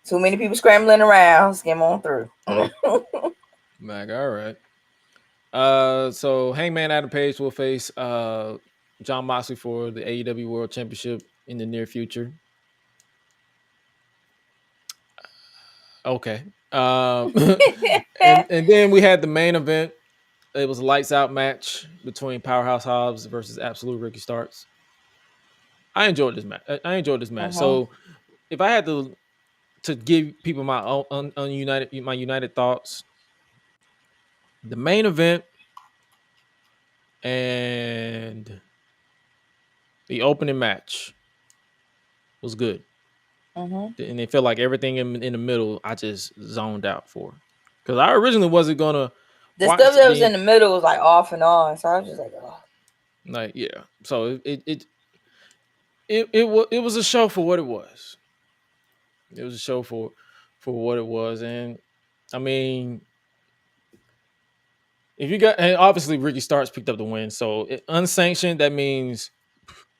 Too many people scrambling around. Skim on through. Like, all right. So Hangman Adam Page will face Jon Moxley for the AEW World Championship in the near future. Okay. And then we had the main event. It was a lights out match between Powerhouse Hobbs versus Absolute Ricky Starks. I enjoyed this match. So if I had to give people my united thoughts, the main event and the opening match was good. Mm-hmm. And it felt like everything in the middle, I just zoned out for. Because I originally wasn't going to The watch stuff that was in the middle was like off and on. So I was just like, oh. Like, yeah. So it was a show for what it was. It was a show for what it was. And I mean, if you got, and obviously Ricky Starks picked up the win. So unsanctioned, that means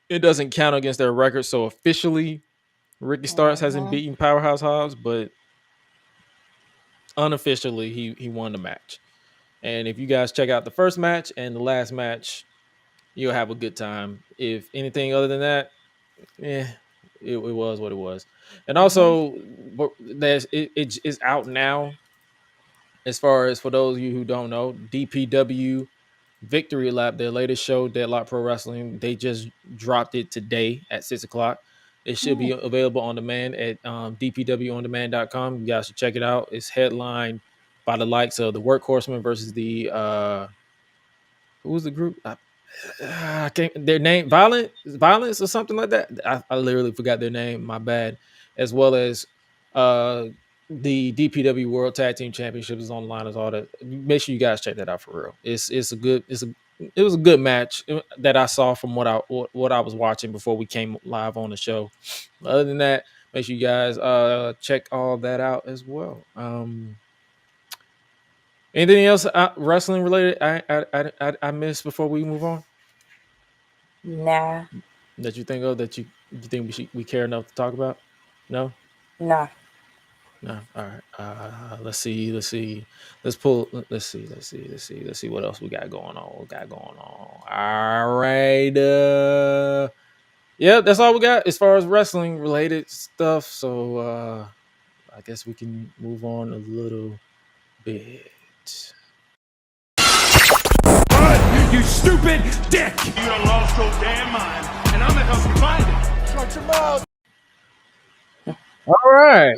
it doesn't count against their record. So officially, Ricky Starks hasn't beaten Powerhouse Hobbs, but unofficially, he won the match. And if you guys check out the first match and the last match, you'll have a good time. If anything other than that, it was what it was. And also, it's out now. As far as for those of you who don't know, DPW Victory Lap, their latest show, Deadlock Pro Wrestling, they just dropped it today at 6:00. It should be available on demand at dpwondemand.com. You guys should check it out. It's headlined by the likes of the Workhorsemen versus the who was the group? I can't, their name, violence or something like that. I literally forgot their name. My bad. As well as the DPW World Tag Team Championship is online as all that. Make sure you guys check that out for real. It was a good match that I saw from what I was watching before we came live on the show. Other than that, make sure you guys check all that out as well. Anything else wrestling related I missed before we move on? Nah. That you think of that you think we care enough to talk about? No? Nah. No. All right. Let's see. Let's see what else we got going on. All right. Yeah, that's all we got as far as wrestling related stuff. So I guess we can move on a little bit. You stupid dick! You done lost your damn mind, and I'm gonna help you find it. Shut your mouth. All right.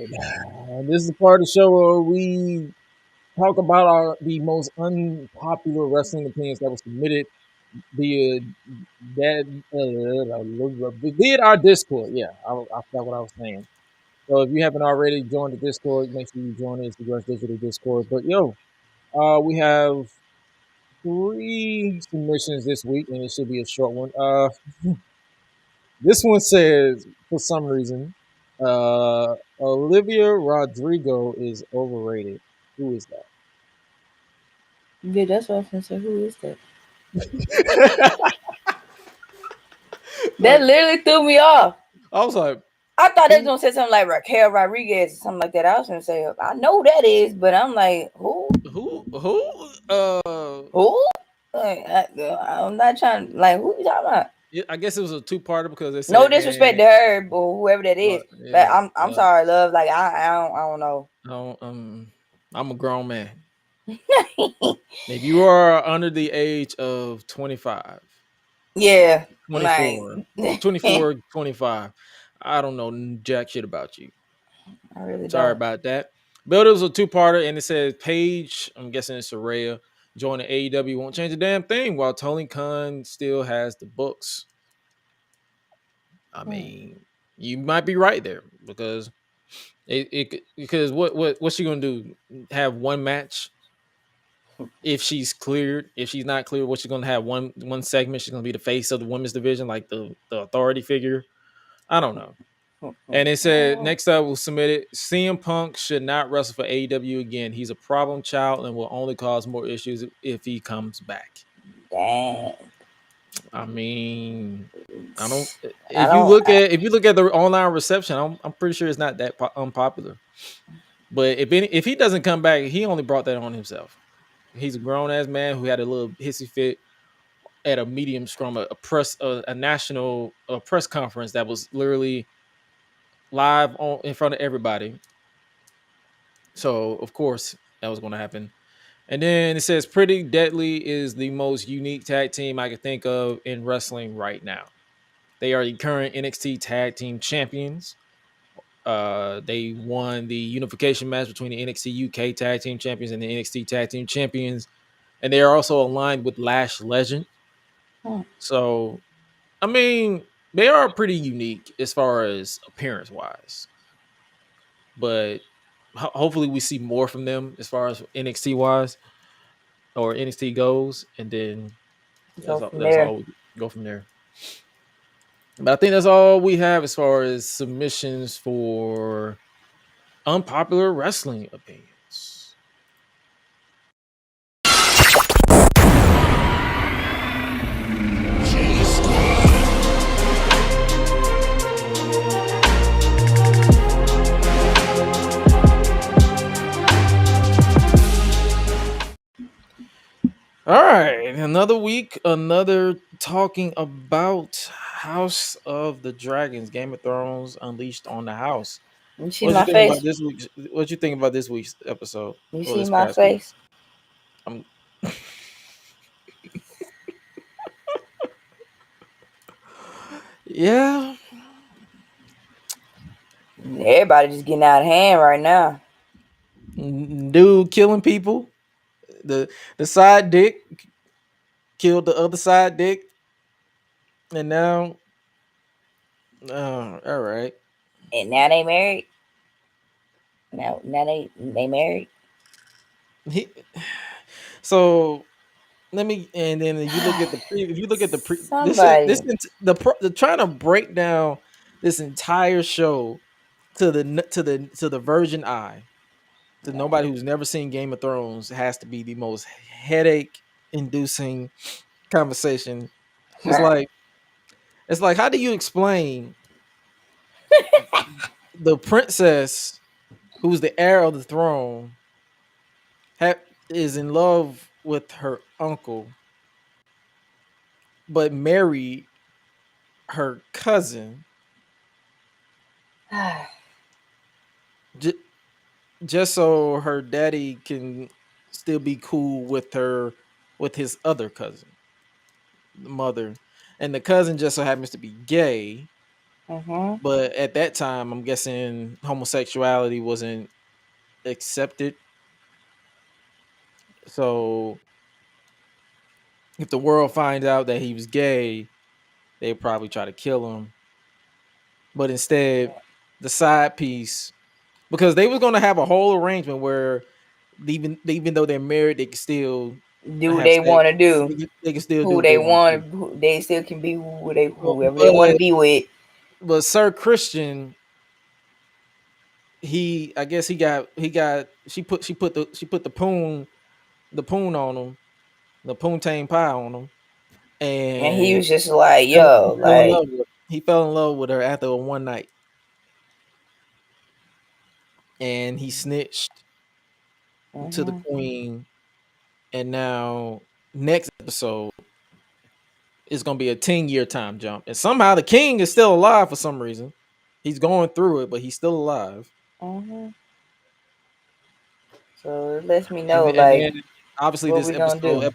This is the part of the show where we talk about the most unpopular wrestling opinions that was submitted via our Discord. Yeah, I forgot what I was saying. So if you haven't already joined the Discord, make sure you join us, the Gresh Digital Discord. But we have 3 submissions this week, and it should be a short one. This one says, for some reason, Olivia Rodrigo is overrated. Who is that? Yeah, that's what I was gonna say. Who is that? That literally threw me off. I was like, I thought they was gonna say something like Raquel Rodriguez or something like that. I was gonna say, I know who that is, but I'm like, who? Who? Who? Like, I'm not trying. Like, who you talking about? I guess it was a 2-parter because it said, no disrespect to her or whoever that is, but I'm sorry, love. Like, I don't know. I'm a grown man. If you are under the age of 25, yeah, 24, like, 24, 25, I don't know jack shit about you. I really Sorry don't. about that. But it was a 2-parter, and it says Paige, I'm guessing it's Saraya, joining AEW won't change a damn thing while Tony Khan still has the books. I mean, you might be right there because because what's she gonna do? Have one match? If she's cleared, if she's not cleared, what's she gonna have? One segment? She's gonna be the face of the women's division, like the authority figure. I don't know. And it said next up we'll submit it. CM Punk should not wrestle for AEW again. He's a problem child and will only cause more issues if he comes back. Dang. I mean, if you look at the online reception, I'm pretty sure it's not that unpopular. But if he doesn't come back, he only brought that on himself. He's a grown ass man who had a little hissy fit at a medium scrum, a national press conference that was literally live in front of everybody. So of course that was going to happen. And then it says Pretty Deadly is the most unique tag team I could think of in wrestling right now. They are the current NXT Tag Team Champions. They won the unification match between the NXT UK Tag Team Champions and the NXT Tag Team Champions and they are also aligned with Lash Legend. So, I mean, they are pretty unique as far as appearance wise, but hopefully we see more from them as far as NXT wise or NXT goes, and then Go from that's there. all we go from there. But I think that's all we have as far as submissions for unpopular wrestling opinions. All right, another week, another talking about House of the Dragons, Game of Thrones Unleashed on the House. You see What my you think about face? this week's? What you think about this week's episode? You Or see this my past week? face? I'm yeah. Everybody just getting out of hand right now. Dude killing people. The side dick killed the other side dick. And now all right. And now they married. Now they married. So let me, and then if you look at the if you look at the Somebody. the trying to break down this entire show to the virgin eye, to nobody who's never seen Game of Thrones, has to be the most headache inducing conversation. It's like how do you explain the princess who's the heir of the throne is in love with her uncle, but married her cousin just so her daddy can still be cool with his other cousin, the mother, and the cousin just so happens to be gay. But at that time, I'm guessing homosexuality wasn't accepted. So if the world finds out that he was gay, they'd probably try to kill him. But instead, the side piece, because they was going to have a whole arrangement where even though they're married, they can still Do have they sex. want to do? They can still do Who what they want to want? They still can be whoever they But want to be with. But Sir Christian, I guess she put the poon on him, the poontang pie on him, And he and was just like, yo, like, he fell in love with her after one night, and he snitched to the queen, and now next episode is gonna be a 10-year time jump, and somehow the king is still alive for some reason. He's going through it, but he's still alive. So it lets me know, And like, then obviously what this we gonna do?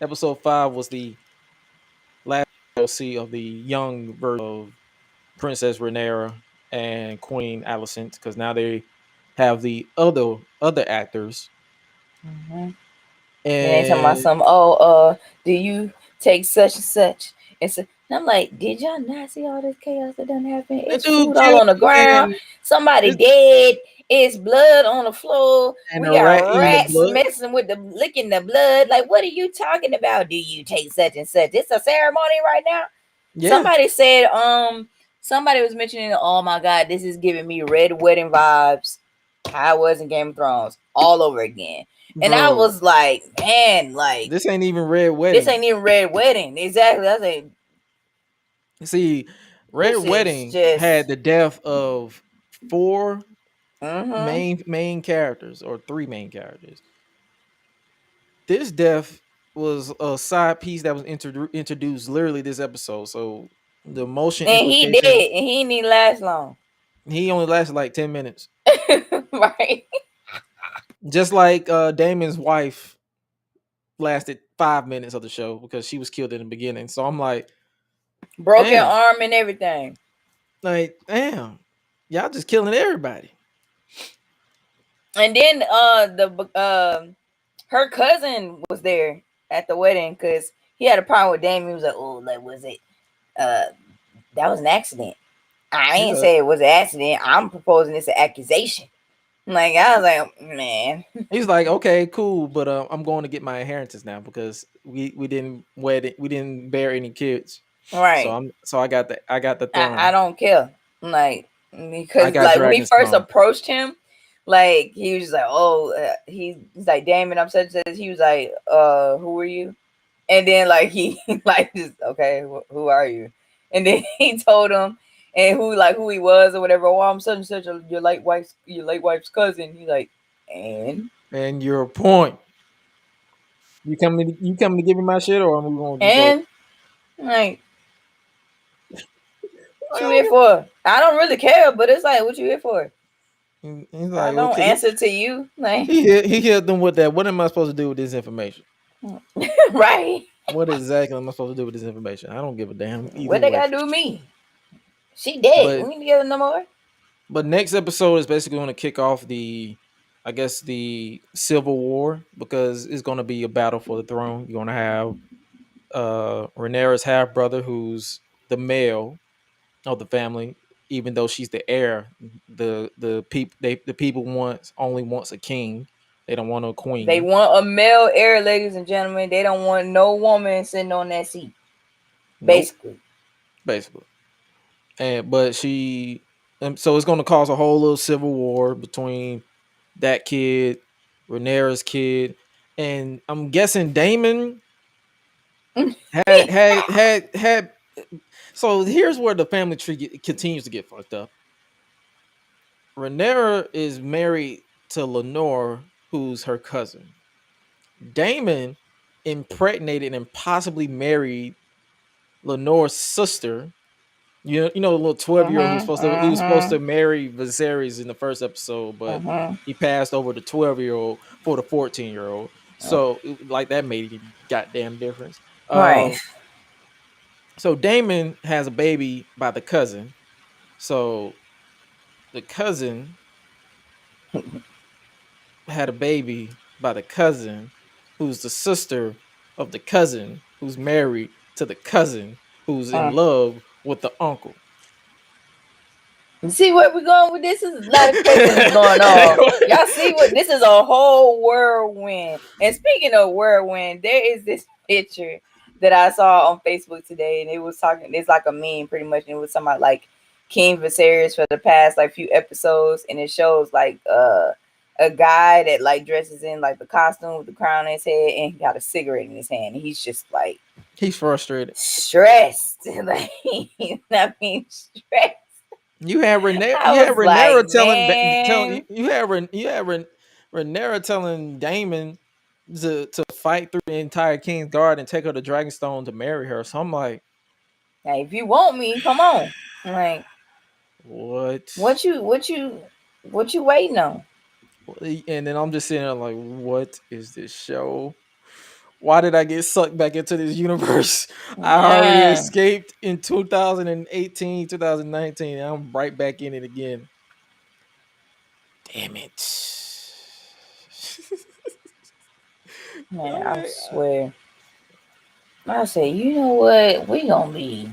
episode 5 was the last DLC of the young version of Princess Rhaenyra and Queen Alicent, because now they have the other actors. And they talking about some, do you take such and such? And I'm like, did y'all not see all this chaos that done happened? It's food all on the ground. Somebody dead. It's blood on the floor. And we a got rat eating the rats blood. messing with licking the blood. Like, what are you talking about? Do you take such and such? It's a ceremony right now. Yeah. Somebody said, somebody was mentioning, oh my God, this is giving me red wedding vibes. How it was in Game of Thrones all over again. And I was like, man, like, this ain't even Red Wedding. This ain't even Red Wedding. Exactly. I say, see, Red Wedding had the death of 4 main characters, or 3 main characters. This death was a side piece that was introduced literally this episode. So the emotion, and he did, and he didn't even last long. He only lasted like 10 minutes. Right. Just like Damon's wife lasted 5 minutes of the show because she was killed in the beginning. So I'm like, broken arm and everything. Like, damn, y'all just killing everybody. And then her cousin was there at the wedding because he had a problem with Damien. He was like, "Oh, like was it? That was an accident. I ain't say it was an accident. I'm proposing it's an accusation." Like I was like, man. He's like, okay, cool, but I'm going to get my inheritance now because we didn't we didn't bear any kids. Right. So I got the throne. I don't care. Like because like when we first approached him, like he was just like, oh, he's like, Damon, I'm such as he was like, who are you? And then like he like just okay, who are you? And then he told him and who he was or whatever. Oh, I'm such and such your late wife's cousin. He's like, and your point. You coming to give me my shit, or am we going to and like what you here for? I don't really care, but it's like what you here for? He's like, I don't answer to you. Like he hit them with that. What am I supposed to do with this information? Right. What exactly am I supposed to do with this information? I don't give a damn. What they gotta do with me? She dead. We ain't together no more. But next episode is basically going to kick off the Civil War because it's going to be a battle for the throne. You're going to have Rhaenyra's half brother, who's the male of the family, even though she's the heir. The people only wants a king. They don't want a queen. They want a male heir, ladies and gentlemen. They don't want no woman sitting on that seat. Basically. But she, so it's going to cause a whole little civil war between that kid, Rhaenyra's kid, and I'm guessing Damon had. So here's where the family tree continues to get fucked up. Rhaenyra is married to Lenore, who's her cousin. Damon impregnated and possibly married Lenore's sister. You know the little 12-year-old who was supposed to marry Viserys in the first episode, but he passed over the 12-year-old for the 14-year-old. So like that made a goddamn difference. Right. So Damon has a baby by the cousin. So the cousin had a baby by the cousin, who's the sister of the cousin, who's married to the cousin, who's in love with the uncle. You see where we're going with this? Is a lot of questions going on. Y'all see what this is a whole whirlwind. And speaking of whirlwind, there is this picture that I saw on Facebook today, and it was talking. It's like a meme, pretty much, and it was something about like King Viserys for the past like few episodes, and it shows like a guy that like dresses in like the costume with the crown on his head, and he got a cigarette in his hand, and he's just like he's frustrated, stressed. Like I mean, stressed. You had Rhaenyra telling Damon to fight through the entire King's Guard and take her to Dragonstone to marry her. So I'm like, hey, if you want me, come on. I'm like, what you waiting on? And then I'm just sitting there like, what is this show? Why did I get sucked back into this universe? I already escaped in 2018, 2019. And I'm right back in it again. Damn it. Man, I swear. I say, you know what? We gonna be.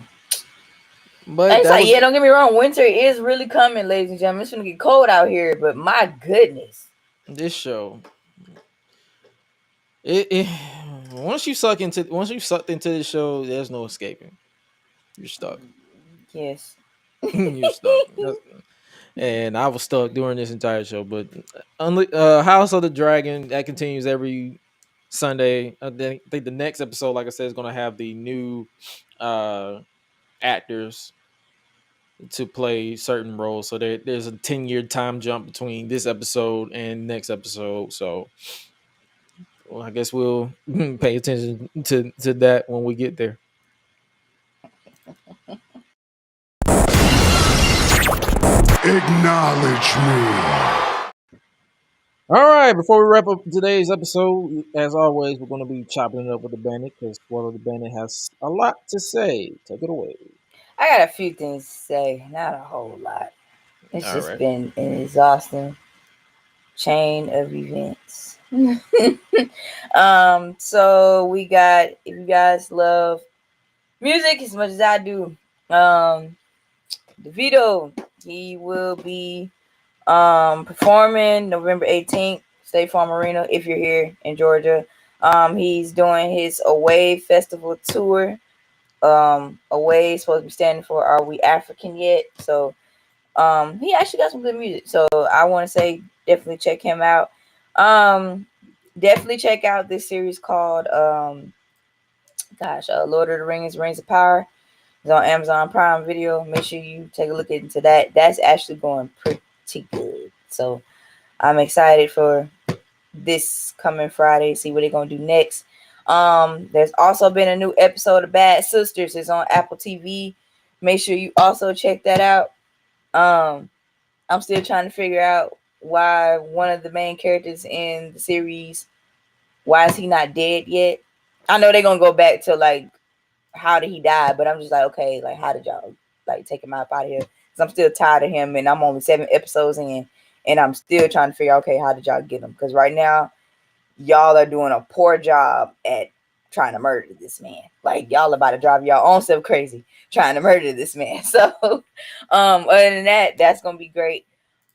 But it's like, don't get me wrong. Winter is really coming, ladies and gentlemen. It's gonna get cold out here, but my goodness. This show. Once you sucked into this show, there's no escaping. You're stuck. Yes. You're stuck. And I was stuck during this entire show. But House of the Dragon, that continues every Sunday. I think the next episode, like I said, is going to have the new actors to play certain roles. So there's a 10-year time jump between this episode and next episode. So I guess we'll pay attention to that when we get there. Acknowledge me. All right, before we wrap up today's episode, as always, we're going to be chopping it up with the Bandit because Swallow the Bandit has a lot to say. Take it away. I got a few things to say, not a whole lot. It's been an exhausting chain of events. So we got, if you guys love music as much as I do, DeVito, he will be performing November 18th, State Farm Arena, if you're here in Georgia. He's doing his Away Festival tour. Away is supposed to be standing for Are We African Yet? So he actually got some good music. So I want to say definitely check him out. Definitely check out this series called Lord of the Rings, Rings of Power. It's on Amazon Prime Video. Make sure you take a look into that. That's actually going pretty good. So I'm excited for this coming Friday. See what they're gonna do next. There's also been a new episode of Bad Sisters. It's on Apple TV. Make sure you also check that out. I'm still trying to figure out why one of the main characters in the series, why is he not dead yet? I know they're gonna go back to like how did he die, but I'm just like, okay, like how did y'all like take him out of here? Because I'm still tired of him, and I'm only 7 episodes in, and I'm still trying to figure out, okay, how did y'all get him? Because right now, y'all are doing a poor job at trying to murder this man. Like y'all about to drive y'all own self crazy trying to murder this man. So other than that, that's gonna be great.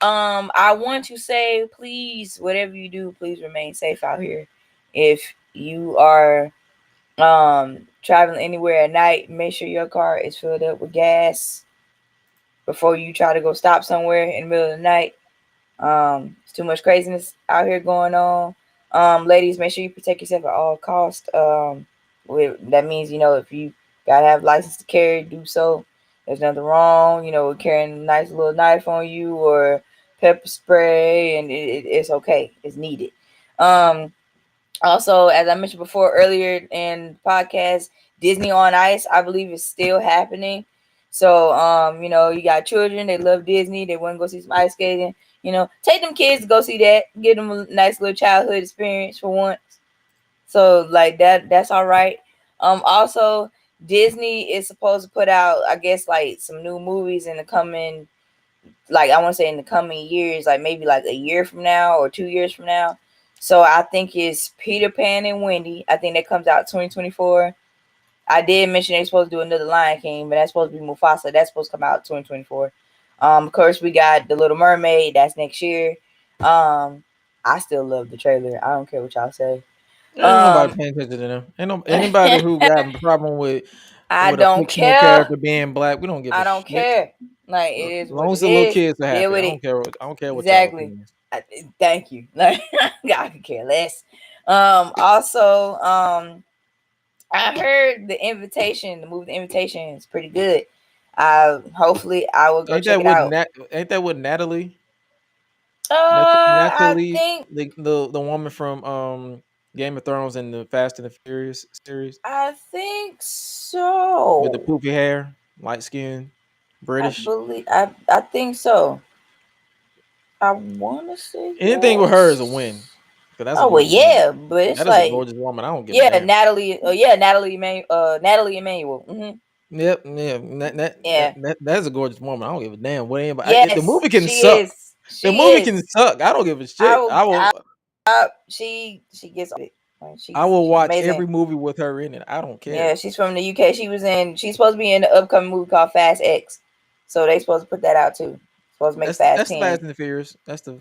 I want to say, please, whatever you do, please remain safe out here. If you are traveling anywhere at night, make sure your car is filled up with gas before you try to go stop somewhere in the middle of the night. It's too much craziness out here going on. Ladies, make sure you protect yourself at all costs. That means, if you gotta have license to carry, do so. There's nothing wrong, with carrying a nice little knife on you or pepper spray, and it's okay. It's needed. Also, as I mentioned before earlier in the podcast, Disney on Ice, I believe, is still happening. So, you got children, they love Disney, they want to go see some ice skating. Take them kids to go see that. Give them a nice little childhood experience for once. So, like that's all right. Also, Disney is supposed to put out, I guess, like some new movies in the coming, like I want to say in the coming years, like maybe like a year from now or 2 years from now. So I think it's Peter Pan and Wendy. I think that comes out 2024. I did mention they're supposed to do another Lion King, but that's supposed to be Mufasa. That's supposed to come out 2024. Of course, we got the Little Mermaid. That's next year. I still love the trailer. I don't care what y'all say. Ain't nobody paying attention to them. Anybody who got a problem with I a don't fictional care. character being black, we don't give a I don't shit. care. Like it is As long what as it the little is. kids are happy, Deal with I it. don't care what Exactly. y'all opinions. Thank you. Like I could care less. Also, I heard the movie The Invitation is pretty good. Hopefully I will go check it out. Ain't that with Natalie? I Natalie, think the woman from Game of Thrones and the Fast and the Furious series I think so. with the poofy hair, light skin, British. I think so. I want to say Anything with her is a win. That's Oh well, yeah, but it's that is a like gorgeous woman. I don't give a damn. Natalie. Natalie Emmanuel. Mm-hmm. Yep, Yeah. that's a gorgeous woman. I don't give a damn what anybody. Yes, The movie can she suck. is. The She movie is. can suck. I don't give a shit. She gets it. Like, I will watch amazing. every movie with her in it. I don't care. Yeah, she's from the UK. She's supposed to be in the upcoming movie called Fast X. So they supposed to put that out too. Supposed to make Fast 10. Fast and the Furious. That's the.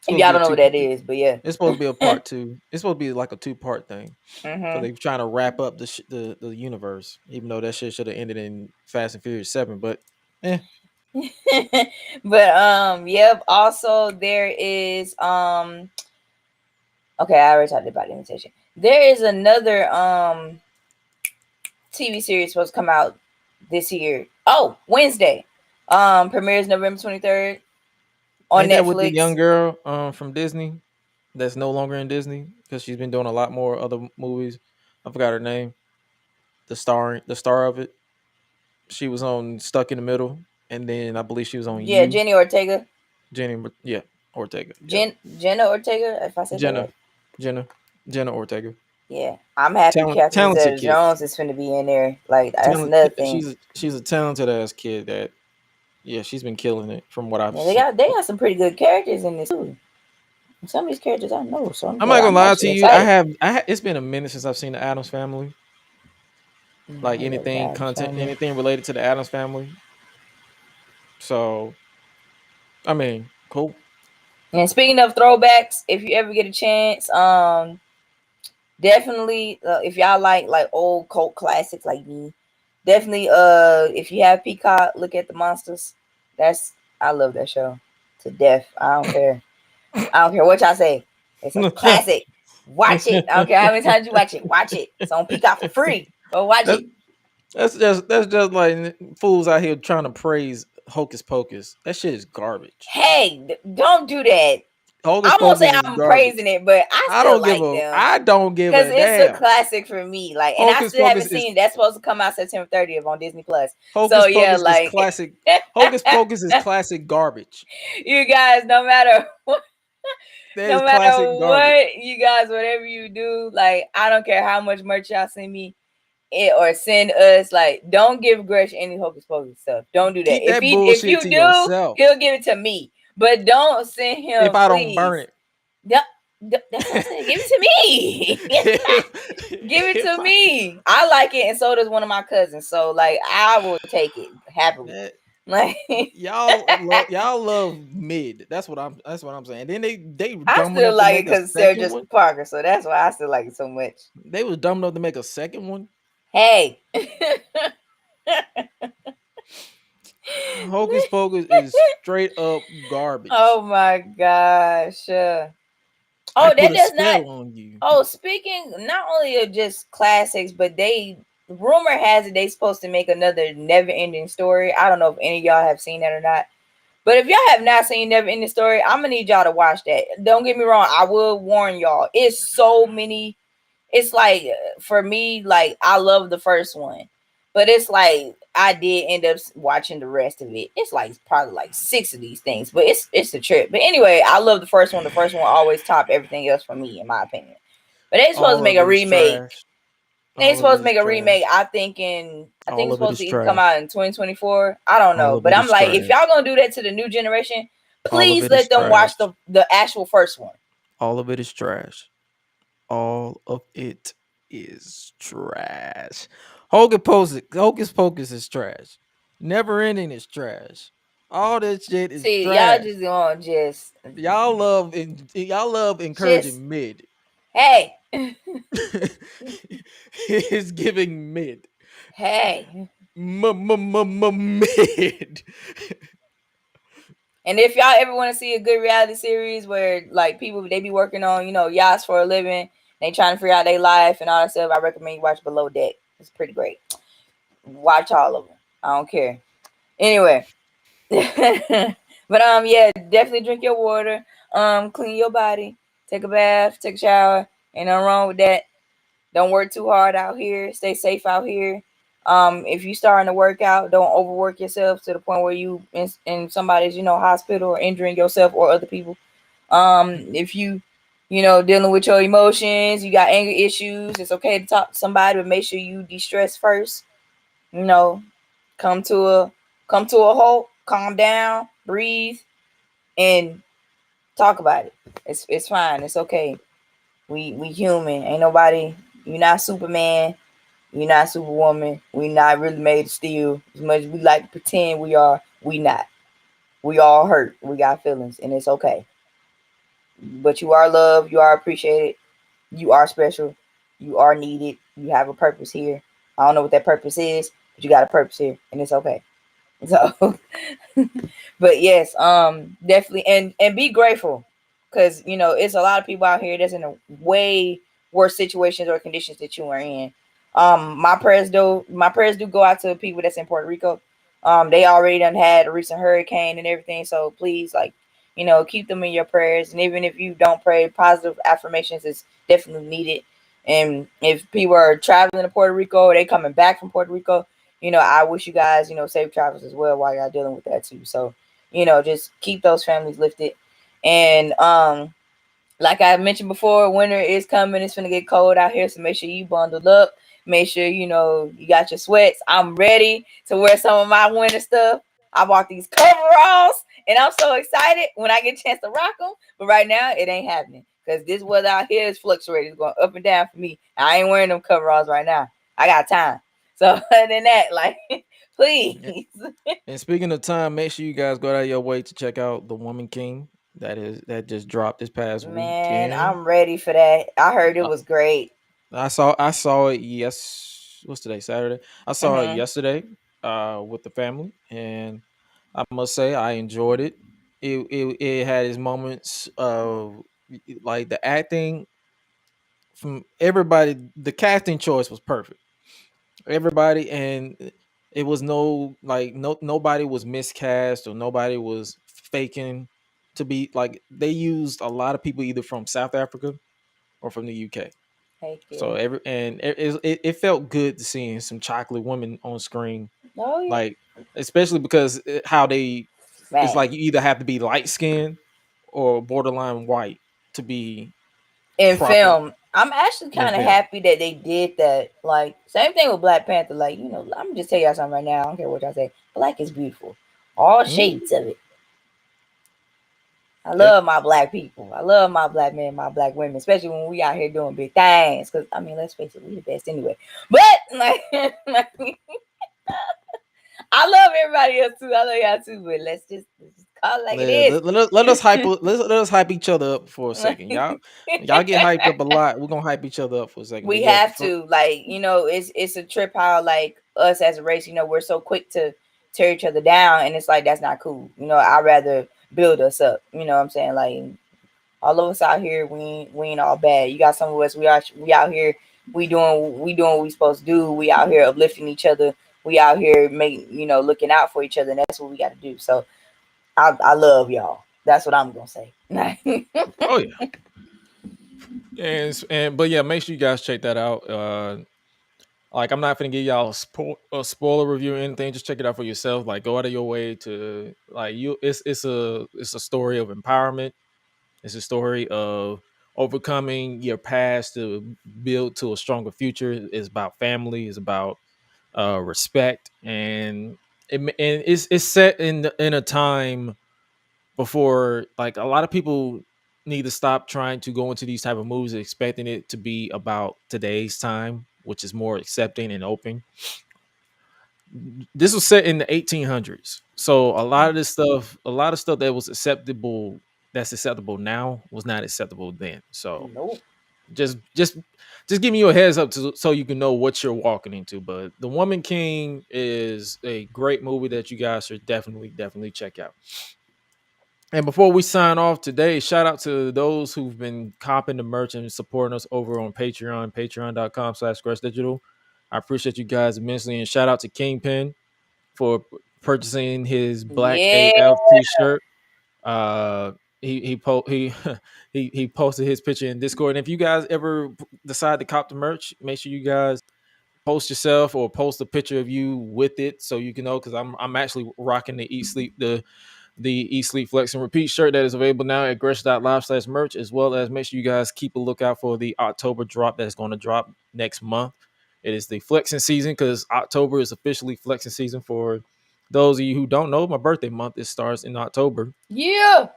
If y'all don't know what that is, but yeah, it's supposed to be a part 2. It's supposed to be like a 2-part thing. Mm-hmm. So they're trying to wrap up the universe, even though that shit should have ended in Fast and Furious 7. But but yep. Also, there is okay. I already talked about the Invitation. There is another TV series supposed to come out this year. Oh, Wednesday. Premieres November 23rd on ain't Netflix. That with the young girl from Disney that's no longer in Disney because she's been doing a lot more other movies. I forgot her name. The star of it. She was on Stuck in the Middle, and then I believe she was on Jenny Ortega. Ortega. Jenna Ortega, if I said that right. Jenna Ortega. Yeah, I'm happy Catherine Zeta-Jones is finna be in there. Like that's another thing. She's a talented ass kid that she's been killing it from what I've seen. They got some pretty good characters in this too. Some of these characters I know, so I'm not gonna lie to you. excited. It's been a minute since I've seen the Addams Family. Like I love the anything Addams content, Family. anything related to the Addams Family. So, I mean, cool. And speaking of throwbacks, if you ever get a chance, definitely if y'all like old cult classics like me, definitely if you have Peacock, look at the Monsters. I love that show to death. I don't care what y'all say. It's a classic. Watch it. I don't care how many times you watch it. Watch it. It's on Peacock for free. Go watch it. That's just like fools out here trying to praise Hocus Pocus. That shit is garbage. Hey, don't do that. Hocus I won't say Pocus I'm garbage. praising it, but I still like them. I don't give a damn. Because it's a classic for me. Like, and I still haven't seen it. That's supposed to come out September 30th on Disney Plus. Hocus Pocus is classic. Hocus Pocus is classic garbage. You guys, no matter what, garbage. you guys, whatever you do, like, I don't care how much merch y'all send me or send us, like, don't give Gresh any Hocus Pocus stuff. Don't do that. Keep If you do, yourself. He'll give it to me. But don't send him. If I don't burn it. That's what I'm saying. Give it to me. Give it to me. I like it, and so does one of my cousins. So, like, I will take it happily. Like y'all love mid. That's what I'm saying. Then they I still like it because Sarah Jessica Parker, so that's why I still like it so much. They was dumb enough to make a second one. Hey. Hocus Pocus is straight up garbage. Oh my gosh. Oh, that does not. On you. Oh, speaking not only of just classics, but rumor has it they supposed to make another Never Ending Story. I don't know if any of y'all have seen that or not. But if y'all have not seen Never Ending Story, I'm gonna need y'all to watch that. Don't get me wrong, I will warn y'all. It's so many. It's like, for me, like, I love the first one. But it's like I did end up watching the rest of it. It's like probably like 6 of these things, but it's a trip. But anyway, I love the first one. The first one always top everything else for me, in my opinion. But they supposed to make a remake. They supposed to make a remake. I think it's supposed to come out in 2024. I don't know, but I'm like, if y'all gonna do that to the new generation, please let them watch the actual first one. All of it is trash. All of it is trash. Hocus Pocus is trash. Never Ending is trash. All that shit is trash. Y'all just gonna y'all love encouraging mid. Hey. It's giving mid. Hey. Mid. And if y'all ever want to see a good reality series where, like, people, they be working on, yachts for a living, they trying to figure out their life and all that stuff, I recommend you watch Below Deck. It's pretty great. Watch all of them. I don't care. Anyway. But yeah, definitely drink your water. Clean your body. Take a bath. Take a shower. Ain't nothing wrong with that. Don't work too hard out here. Stay safe out here. If you starting to work out, don't overwork yourself to the point where you in somebody's, hospital or injuring yourself or other people. If you dealing with your emotions, you got anger issues, it's okay to talk to somebody, but make sure you de-stress first. Come to a halt, calm down, breathe, and talk about it. It's fine. It's okay. We human. Ain't nobody. You're not Superman. You're not Superwoman. We not really made of steel. As much as we like to pretend we are, we not. We all hurt. We got feelings, and it's okay. But you are loved. You are appreciated. You are special. You are needed. You have a purpose here. I don't know what that purpose is, but you got a purpose here, and it's okay. So, but yes, definitely, and be grateful, because it's a lot of people out here that's in a way worse situations or conditions that you are in. My prayers do go out to people that's in Puerto Rico. They already done had a recent hurricane and everything, so please, keep them in your prayers. And even if you don't pray, positive affirmations is definitely needed. And if people are traveling to Puerto Rico or they coming back from Puerto Rico, I wish you guys, safe travels as well while y'all dealing with that too. So, just keep those families lifted. And like I mentioned before, winter is coming. It's gonna get cold out here, so make sure you bundled up. Make sure you got your sweats. I'm ready to wear some of my winter stuff. I bought these coveralls And I'm so excited when I get a chance to rock them. But right now, it ain't happening because this weather out here is fluctuating. It's going up and down for me. I ain't wearing them coveralls right now. I got time. So other than that, like, please. And speaking of time, make sure you guys go out of your way to check out the Woman King that just dropped this past Man, weekend. I'm ready for that. I heard it was great. I saw it. Yes, what's today? Saturday. I saw it yesterday with the family, and I must say I enjoyed it. It had its moments of like the acting from everybody. The casting choice was perfect. Everybody, and it was nobody was miscast or nobody was faking to be like they used a lot of people either from South Africa or from the UK. So it felt good to seeing some chocolate women on screen, like especially because how they it's like you either have to be light skinned or borderline white to be in proper film. I'm actually in kind of film. happy that they did that. Like, same thing with Black Panther. Like, you know, I'm just tell y'all something right now. I don't care what y'all say. Black is beautiful. All shades of it. I love my black people. I love my black men, my black women, especially when we out here doing big things. Because, I mean, let's face it, we the best anyway. But, like I love everybody else too. I love y'all too. But let's just call it like it is. Let us hype each other up for a second. Y'all get hyped up a lot. We're gonna hype each other up for a second. We have to, like, you know, it's a trip how like us as a race, you know, we're so quick to tear each other down, and it's like that's not cool. You know, I'd rather build us up. You know what I'm saying? Like, all of us out here, we ain't all bad. You got some of us, we out here, we doing what we supposed to do. We out here uplifting each other. We out here looking out for each other, and that's what we got to do. So I love y'all. That's what I'm gonna say. Oh yeah. But yeah, make sure you guys check that out. Like I'm not gonna give y'all a spoiler review or anything. Just check it out for yourself. Like go out of your way to like you. It's a story of empowerment. It's a story of overcoming your past to build to a stronger future. It's about family. It's about respect, and it's set in a time before like a lot of people need to stop trying to go into these type of movies expecting it to be about today's time, which is more accepting and open. This was set in the 1800s, so a lot of stuff that was acceptable that's acceptable now was not acceptable then. So Nope. just giving you a heads up so you can know what you're walking into. But The Woman King is a great movie that you guys should definitely check out. And before we sign off today, shout out to those who've been copping the merch and supporting us over on Patreon, patreon.com/GreshDigital. I appreciate you guys immensely. And shout out to Kingpin for purchasing his Black AF t-shirt. He he posted his picture in Discord. And if you guys ever decide to cop the merch, make sure you guys post yourself or post a picture of you with it so you can know, because I'm actually rocking the Eat Sleep Flex and Repeat shirt that is available now at gresh.live/merch, as well as make sure you guys keep a lookout for the October drop that's going to drop next month. It is the flexing season because October is officially flexing season. For those of you who don't know, my birthday month, it starts in October. Yeah.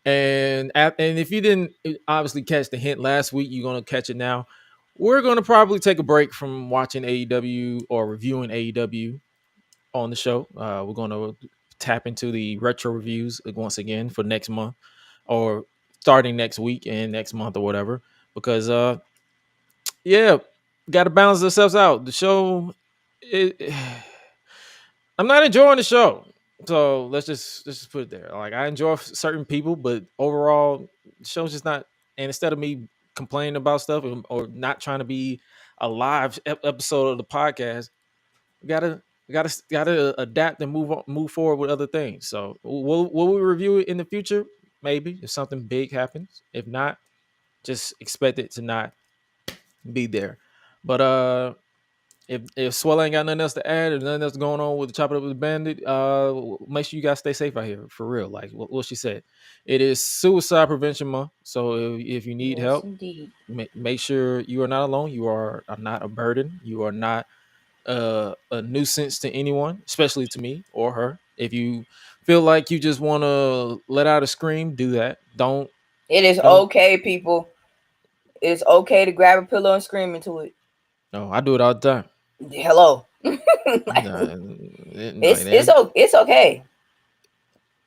And if you didn't obviously catch the hint last week, you're going to catch it now. We're going to probably take a break from watching AEW or reviewing AEW on the show. We're going to tap into the retro reviews once again for next month, or starting next week and next month or whatever, because got to balance ourselves out. The show, I'm not enjoying the show, so let's just put it there. Like I enjoy certain people, but overall, the show's just not. And instead of me complaining about stuff or not trying to be a live episode of the podcast, we gotta adapt and move forward with other things. So will we review it in the future? Maybe if something big happens. If not, just expect it to not be there. But if Swell ain't got nothing else to add or nothing else going on with the Chop It Up with the Bandit, make sure you guys stay safe out here for real. Like what she said, it is Suicide Prevention Month. So if you need help, make sure you are not alone. You are not a burden. You are not a nuisance to anyone, especially to me or her. If you feel like you just want to let out a scream, do that. Don't. It is okay, people. It's okay to grab a pillow and scream into it. No, I do it all the time. Hello. It's okay.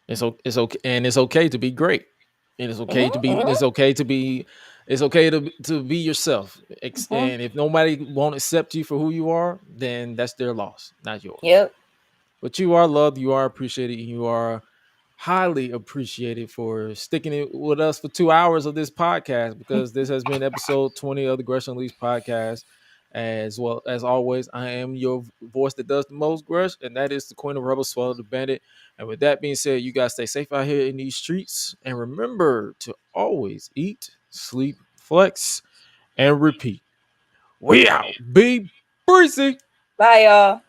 It's okay, and it's okay to be great. And it's okay to be. It's okay to be. It's okay to be yourself. And if nobody won't accept you for who you are, then that's their loss, not yours. Yep. But you are loved. You are appreciated. And you are highly appreciated for sticking it with us for 2 hours of this podcast, because this has been episode 20 of the Gresh Unleashed podcast. As well as always, I am your voice that does the most, Gresh, and that is the Queen of Rebel, Suela, the Bandit. And with that being said, you guys stay safe out here in these streets, and remember to always eat, sleep, flex, and repeat. We out. Be breezy. Bye, y'all.